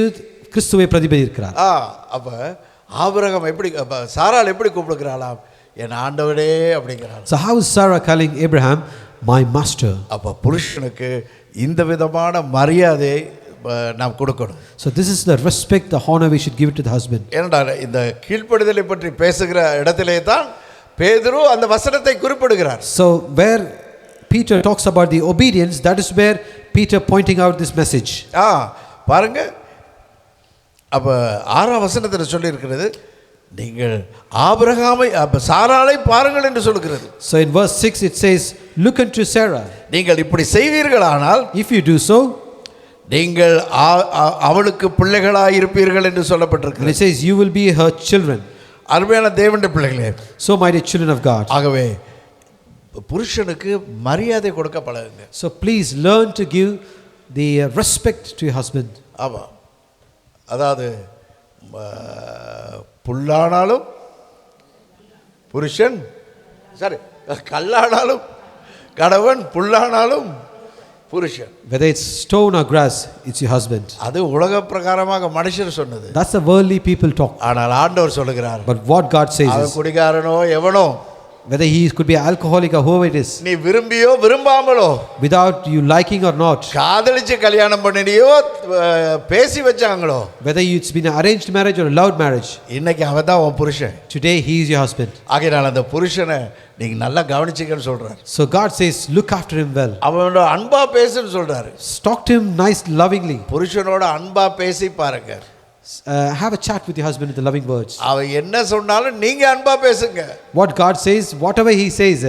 கிறிஸ்துவை பிரதிபலிக்கிறார். அப்ப ஆபிரகாம் எப்படி, சாராள் எப்படி கூப்பிடுகிறாளாம்? என் ஆண்டவரே அப்படிங்கிறாள். So how is Sarah calling Abraham my master? அப்ப புருஷனுக்கு இந்த விதமான மரியாதை நாம் கொடுக்கணும். So this is the respect, the honor we should give it to the husband. ஏனென்றால் இந்த கீழ்ப்படிதலை பற்றி பேசுகிற இடத்திலே தான் பேதுரு அந்த வசனத்தை குறிப்பிடுகிறார். So where Peter talks about the obedience, that is where Peter pointing out this message. பாருங்க, அப்ப 6ஆம் வசனத்தில் சொல்லி இருக்கிறது, நீங்கள் ஆபிரகாமை சாராளை பாருங்கள் என்று சொல்கிறது. So in verse 6 it says, look unto Sarah. நீங்கள் இப்படி செய்வீர்களானால், if you do so, நீங்கள் அவளுக்கு பிள்ளைகளாய் இருப்பீர்கள் என்று சொல்லப்பட்டிருக்கிறது. it says you will be her children. அருமையான தேவனுடைய பிள்ளைகளே, so mighty children of God. ஆகவே புருஷனுக்கு மரியாதை கொடுக்க பழகுங்க. So please learn to give the respect to your husband. ஆமா, அதாவது புல்லானாலும் புருஷன், சரி, கல்லானாலும் கணவன், புல்லானாலும் புருஷன். Whether it's stone or grass, it's your husband. அது உலக பிரகாரமாக மனுஷர் சொன்னது. That's the worldly people talk. ஆனால் ஆண்டவர் சொல்லுகிறார், but what God says is, குடிகாரனோ எவனோ, whether he could be an alcoholic or whoever it is, நீ விரும்பியோ விரும்பாமலோ, without you liking or not, காதலிச்சு கல்யாணம் பண்ணினியோ பேசி வச்சாங்களோ, whether it's been an arranged marriage or a loud marriage, இன்னைக்கு அவன் தான் உன் புருஷன். today he is your husband. ஆகையால் அந்த புருஷனை நீங்க நல்லா கவனிச்சிக்கன்னு சொல்றார். So God says look after him well. அவனோட அன்பா பேசுன்னு சொல்றாரு. talk to him nice lovingly. புருஷனோட அன்பா பேசி பாருங்க. have a chat with your husband with the loving words. அவன் என்ன சொன்னாலும் நீங்க அன்பா பேசுங்க. what God says, whatever he says,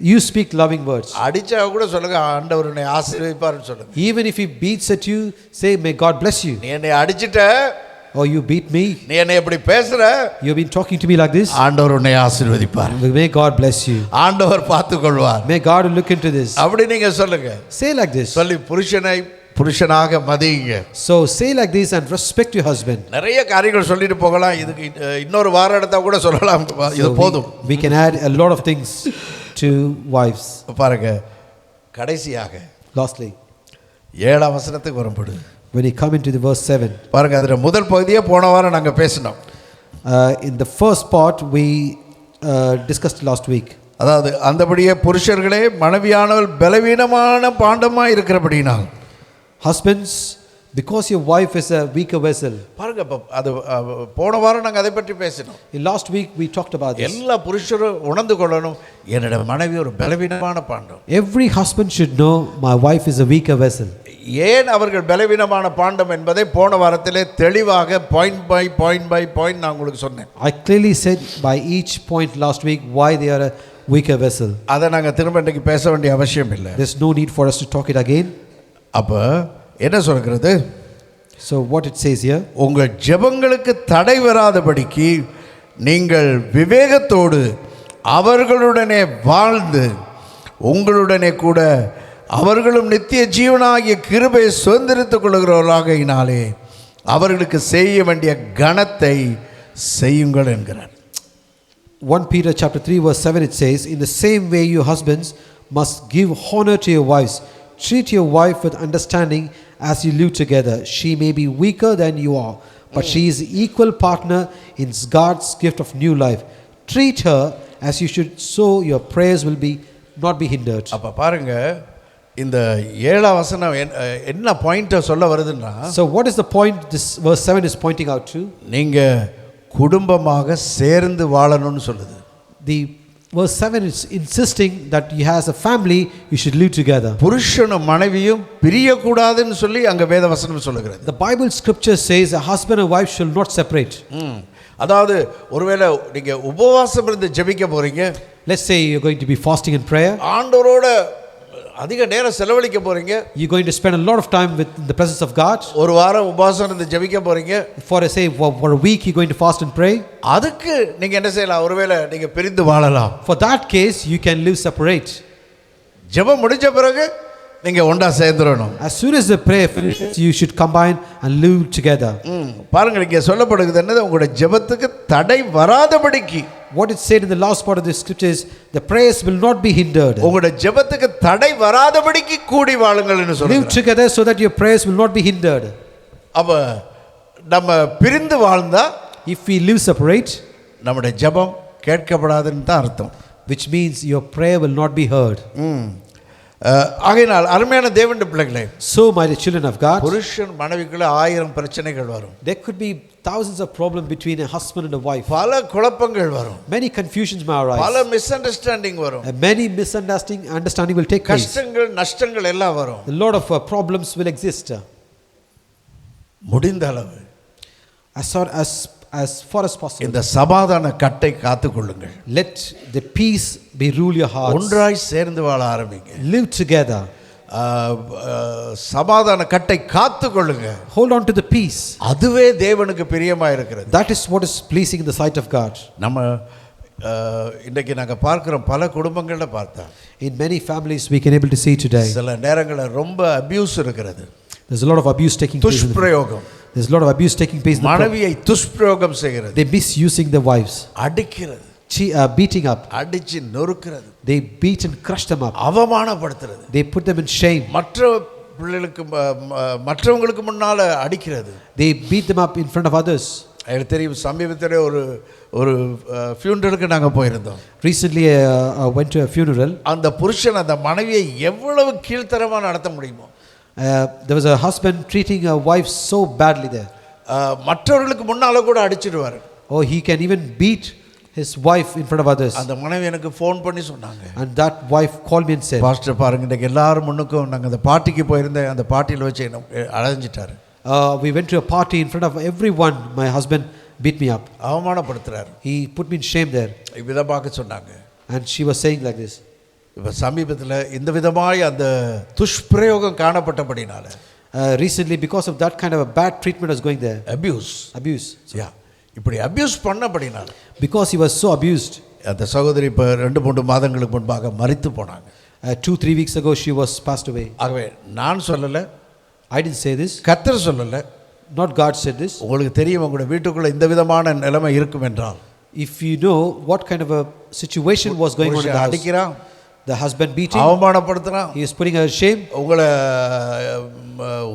you speak loving words. அடிச்சா கூட சொல்லுங்க, ஆண்டவர் உன்னை ஆசீர்வதிப்பார்னு சொல்லுங்க. even if he beats at you, say may God bless you. நீ என்னை அடிச்சிட்ட, or you beat me, நீ என்னை இப்படி பேசுற, you have been talking to me like this, ஆண்டவர் உன்னை ஆசீர்வதிப்பார். may God bless you. ஆண்டவர் பார்த்துக்கொள்வார். may God look into this. அப்படி நீங்க சொல்லுங்க. say like this. சொல்லி புருஷனை புருஷனாக மதியுங்க. so say like this and respect your husband. நிறைய காரியங்கள் சொல்லிட்டு போகலாம், இதுக்கு இன்னொரு வாரம் எடுத்தா கூட சொல்லலாம், இது போதும். we can add a lot of things to wives. பாருங்க, கடைசியாக lastly 7ஆம் வசனத்துக்கு வரும்போது, when you come into the verse 7, பாருங்க, அதுல முதல் பகுதியே போன வாரம் நாங்க பேசினோம். in the first part we discussed last week. அதாவது அந்தபடியே புருஷர்களே மனைவியானவள் பலவீனமான பாண்டமாய் இருக்கிறபடினால், husbands, because your wife is a weaker vessel. பாருங்க, அது போன வாரம் நாங்க அதை பற்றி பேசினோம். In last week we talked about this. எல்லா புருஷரும் உணர்ந்து கொள்ளணும், என்னோட மனைவி ஒரு பலவீனமான பாண்டம். every husband should know my wife is a weaker vessel. ஏன் அவர்கள் பலவீனமான பாண்டம் என்பதை போன வாரத்திலே தெளிவாக பாயிண்ட் பை பாயிண்ட் நான் உங்களுக்கு சொன்னேன். I clearly said by each point last week why they are a weaker vessel. அதை நாங்க திரும்ப இன்னைக்கு பேச வேண்டிய அவசியம் இல்லை. there's no need for us to talk it again. அப்ப என்ன சொல்கிறது? so what it says here, உங்கள் ஜெபங்களுக்கு தடை வராதபடிக்கு நீங்கள் விவேகத்தோடு அவர்களுடனே வாழ்ந்து உங்களுடனே கூட அவர்களும் நித்திய ஜீவனாகிய கிருபையை சுதந்திரித்துக் கொள்கிறவர்களாகையினாலே அவர்களுக்கு செய்ய வேண்டிய கனத்தை செய்யுங்கள் என்கிறார். 1 Peter chapter 3 verse 7 it says, in the same way you husbands must give honor to your wives. treat your wife with understanding as you live together. She may be weaker than you are, but she is equal partner in God's gift of new life. Treat her as you should, so your prayers will be not be hindered. அப்ப பாருங்க, இந்த 7ஆம் வசனம் என்ன பாயிண்ட்டை சொல்ல வருதுன்னா, So what is the point this verse 7 is pointing out to? நீங்க குடும்பமாக சேர்ந்து வாழணும்னு சொல்லுது. The verse 7 is insisting that you as a family you should live together. புருஷனும் மனைவியும் பிரியக்கூடாதுன்னு சொல்லி அங்க வேத வசனம் சொல்லுகிறது. The Bible scripture says a husband and wife shall not separate. அதாவது ஒருவேளை நீங்க உபவாசம் இருந்து ஜெபிக்க போறீங்க, Let's say you're going to be fasting and prayer. ஆண்டவரோட அதிக நேரம் செலவழிக்க போறீங்க, You're going to spend a lot of time with the presence of God. ஒரு வாரம் உபவாசம் இருந்து ஜெபிக்க போறீங்க, For a week you're going to fast and pray. அதுக்கு நீங்க என்ன செய்யலாம்? ஒருவேளை நீங்க பிரிந்து வாழலாம். For that case you can live separate. ஜெபம் முடிஞ்ச பிறகு நீங்க ஒன்றா சேர்ந்துடணும். As soon as the prayer finishes you should combine and live together. பாருங்க, இங்க சொல்லப்படுகிறது என்னது? உங்களுடைய ஜெபத்துக்கு தடை வராதபடிக்கு. What it said in the last part of the scripture is the prayers will not be hindered. உங்களுடைய ஜெபத்துக்கு தடை வராதபடிக்கு கூடி வாழுங்கள்னு சொல்றாங்க. Live together so that your prayers will not be hindered. அப்ப நம்ம பிரிந்து வாழ்ந்தா, If we live separate, நம்முடைய ஜெபம் கேட்கப்படாதுன்னு தான் அர்த்தம். which means your prayer will not be heard. ஆகையினால் அருமையான தேவனுடைய பிள்ளைகளே, So my dear children of God, புருஷன் மனைவிக்குள்ள 1000 பிரச்சனைகள் வரும். there could be thousands of problems between a husband and a wife. பல குழப்பங்கள் வரும். Many confusions may arise. பல மிஸ் அண்டர்ஸ்டாண்டிங் வரும். And many misunderstanding will take place. கஷ்டங்கள் நஷ்டங்கள் எல்லாம் வரும். A lot of problems will exist. முடிந்த அளவு As far as possible, இந்த சமாதான கட்டை காத்துக்கொள்ளுங்கள். let the peace be rule your hearts. ஒன்றாய் சேர்ந்து வாழ ஆரம்பிங்க. Live together. சமாதான கட்டை காத்துக்கொள்ளுங்க. Hold on to the peace. அதுவே தேவனுக்கு பிரியமா இருக்கிறது. That is what is pleasing in the sight of God. நம்ம இன்றைக்கு நாங்கள் பார்க்கிறோம், பல குடும்பங்களில் பார்த்தா In many families we can able to see today, சில நேரங்களில் ரொம்ப அபியூஸ் இருக்கிறது. there's a lot of abuse taking place. துஷ்பிரயோகம். There's a lot of abuse taking place. மனைவியை துஷ்பிரயோகம் செய்கிறது. They misusing their wives. அடிக்கிறது. Beating up. அடிச்சு நொறுக்கிறது. They beat and crush them up. அவமானப்படுத்துறது. They put them in shame. மற்றவங்களுக்கு முன்னால அடிக்கிறது. They beat them up in front of others. எனக்கு தெரியும், சமீபத்தில் ஒரு ஃபியூனரலுக்கு நாங்கள் போயிருந்தோம். Recently I went to a funeral. அந்த புருஷன் அந்த மனைவியை எவ்வளவு கீழ்த்தரமாக நடத்த முடியுமோ, There was a husband treating a wife so badly there. மற்றவர்களுக்கு முன்னால கூட அடிச்சிடுவார். Oh, he can even beat his wife in front of others. அந்த மனைவி எனக்கு ஃபோன் பண்ணி சொன்னாங்க. And that wife called me and said, pastor பாருங்க, இன்னைக்கு எல்லாரும் முன்னுக்கும் நாங்கள் அந்த பார்ட்டிக்கு போயிருந்தேன், அந்த பார்ட்டியில் வச்சு அழைஞ்சிட்டாரு. We went to a party in front of everyone. My husband beat me up. அவமானப்படுத்துறாரு. He put me in shame there. விதமாக சொன்னாங்க. And she was saying like this. இப்போ சமீபத்தில் இந்த விதமாய் அந்த துஷ்பிரயோகம் காணப்பட்டபடினால, Recently because of that kind of a bad treatment was going there. Abuse. இப்படி abuse பண்ணபடினால, Because he was so abused. அந்த சகோதரி இப்போ 2-3 மாதங்களுக்கு முன்பாக மரித்து போனாங்க. 2-3 weeks ago she was passed away. ஆகவே நான் சொல்லலை, I didn't say this. கர்த்தர் சொல்லலை, Not God said this. உங்களுக்கு தெரியும் உங்களுடைய வீட்டுக்குள்ள இந்த விதமான நிலைமை இருக்கும் என்றால், If you know what kind of a situation was going on in the house, அடிக்கிறான், the husband beating, அவமானப்படுத்துறான், he is putting her shame, உங்களை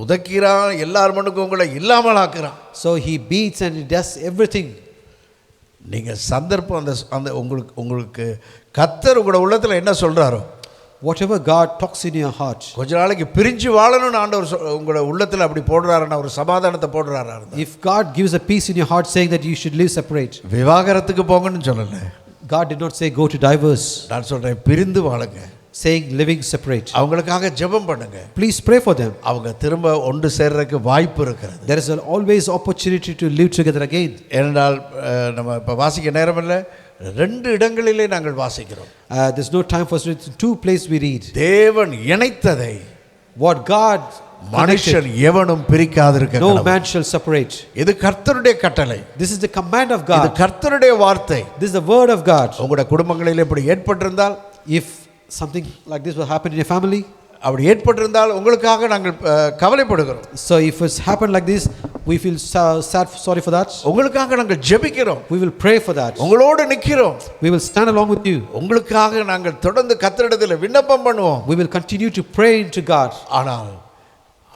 உதைக்கிறான், எல்லார் முன்னுக்கும் உங்களை இல்லாமல் ஆக்குறான். so he beats and he does everything. நீங்க சந்தர்ப்பம் அந்த உங்களுக்கு கர்த்தர் உங்களோட உள்ளத்துல என்ன சொல்றாரோ, Whatever God talks in your heart, கொஞ்ச நாளைக்கு பிரிஞ்சு வாழணும்னு ஆண்டவர் உங்களோட உள்ளத்துல அப்படி போடுறாருன்னா, ஒரு சமாதானத்தை போடுறாரா, if God gives a peace in your heart saying that you should live separate, விவாகரத்துக்கு போங்கன்னு சொல்லல. God did not say go to divorce. நான் சொல்றேன், பிரிந்து வாழுங்க, saying living separate. அவங்களுக்காக ஜெபம் பண்ணுங்க. Please pray for them. அவங்க திரும்ப ஒன்று சேர்றதுக்கு வாய்ப்பு இருக்கிறது. There is always opportunity to live together again. ஏனென்றால் நம்ம இப்போ வாசிக்க நேரம் இல்லை, 2 இடங்களிலே நாங்கள் வாசிக்கிறோம். There's no time for us to 2 places we read. தேவன் இணைத்ததை What God மனுஷன் எவனும் பிரிக்காதிருக்க no man shall separate. இது கர்த்தருடைய கட்டளை. This is the command of இது God. கர்த்தருடைய வார்த்தை. This is the word of God. உங்களுடைய குடும்பங்களில் இப்படி ஏற்பட்டிருந்தால், If something like this will happen in your family, அப்படி ஏற்பட்டிருந்தால் உங்களுக்காக நாங்கள் கவலைப்படுகிறோம். so if it's happened like this, we feel sad, sorry for that. உங்களுக்காக நாங்கள் ஜெபிக்கிறோம். We will pray for that. உங்களோடு நிக்கிறோம். We will stand along with you. உங்களுக்காக நாங்கள் தொடர்ந்து கர்த்தரிடத்தில் விண்ணப்பம் பண்ணுவோம். We will continue to pray into God. ஆனால்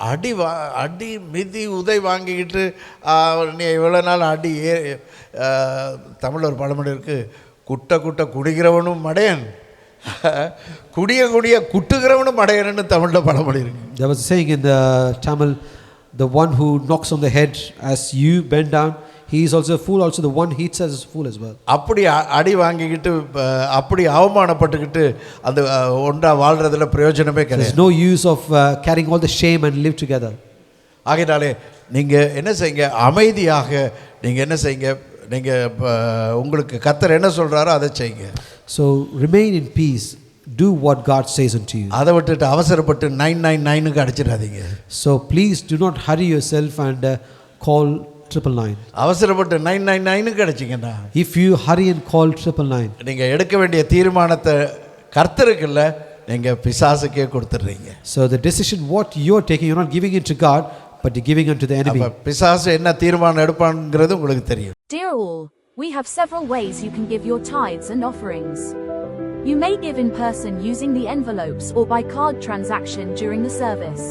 அடி மிதி உதை வாங்கிக்கிட்டு நீ இவ்வளோ நாள் அடி தமிழ் ஒரு பழமொழி இருக்குது, குட்ட குடிக்கிறவனும் மடையன், குடிய குடிய குட்டுகிறவனும் அடையணும்னு தமிழில் பழமொழி இருக்கு. There was a saying in the Tamil, the one who knocks on the head as you bend down, he is also a fool, also the one hits as a fool as well. அப்படி அடி வாங்கிக்கிட்டு அப்படி அவமானப்பட்டுக்கிட்டு அந்த ஒன்றா வாழ்றதுல பிரயோஜனமே There is கிடையாது. no use of carrying all the shame and live together. ஆகையினாலே நீங்கள் என்ன செய்யுங்க, அமைதியாக நீங்கள் என்ன செய்யுங்க, நீங்கள் உங்களுக்கு கர்த்தர் என்ன சொல்கிறாரோ அதை செய்யுங்க. So remain in peace. Do what God says unto you. அதை விட்டுட்டு அவசரப்பட்டு 999க்கு அடிச்சிடாதீங்க. So please do not hurry yourself and call 999. அவசரப்பட்டு 999க்கு அடிச்சிங்கன்னா If you hurry and call 999, நீங்கள் எடுக்க வேண்டிய தீர்மானத்தை கர்த்தருக்கு இல்லை, நீங்கள் பிசாசுக்கே கொடுத்துட்றீங்க. so the decision what you are taking, you are not giving it to God, but you are giving it to the enemy. அப்ப பிசாசு என்ன தீர்மானம் எடுப்பான்ங்கிறது உங்களுக்கு தெரியும். Dear all, we have several ways you can give your tithes and offerings. You may give in person using the envelopes or by card transaction during the service.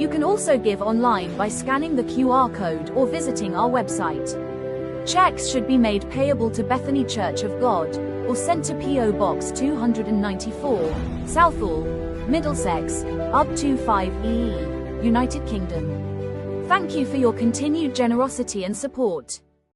You can also give online by scanning the QR code or visiting our website. Checks should be made payable to Bethany Church of God or sent to P.O. Box 294, Southall, Middlesex, UB25EE, United Kingdom. Thank you for your continued generosity and support.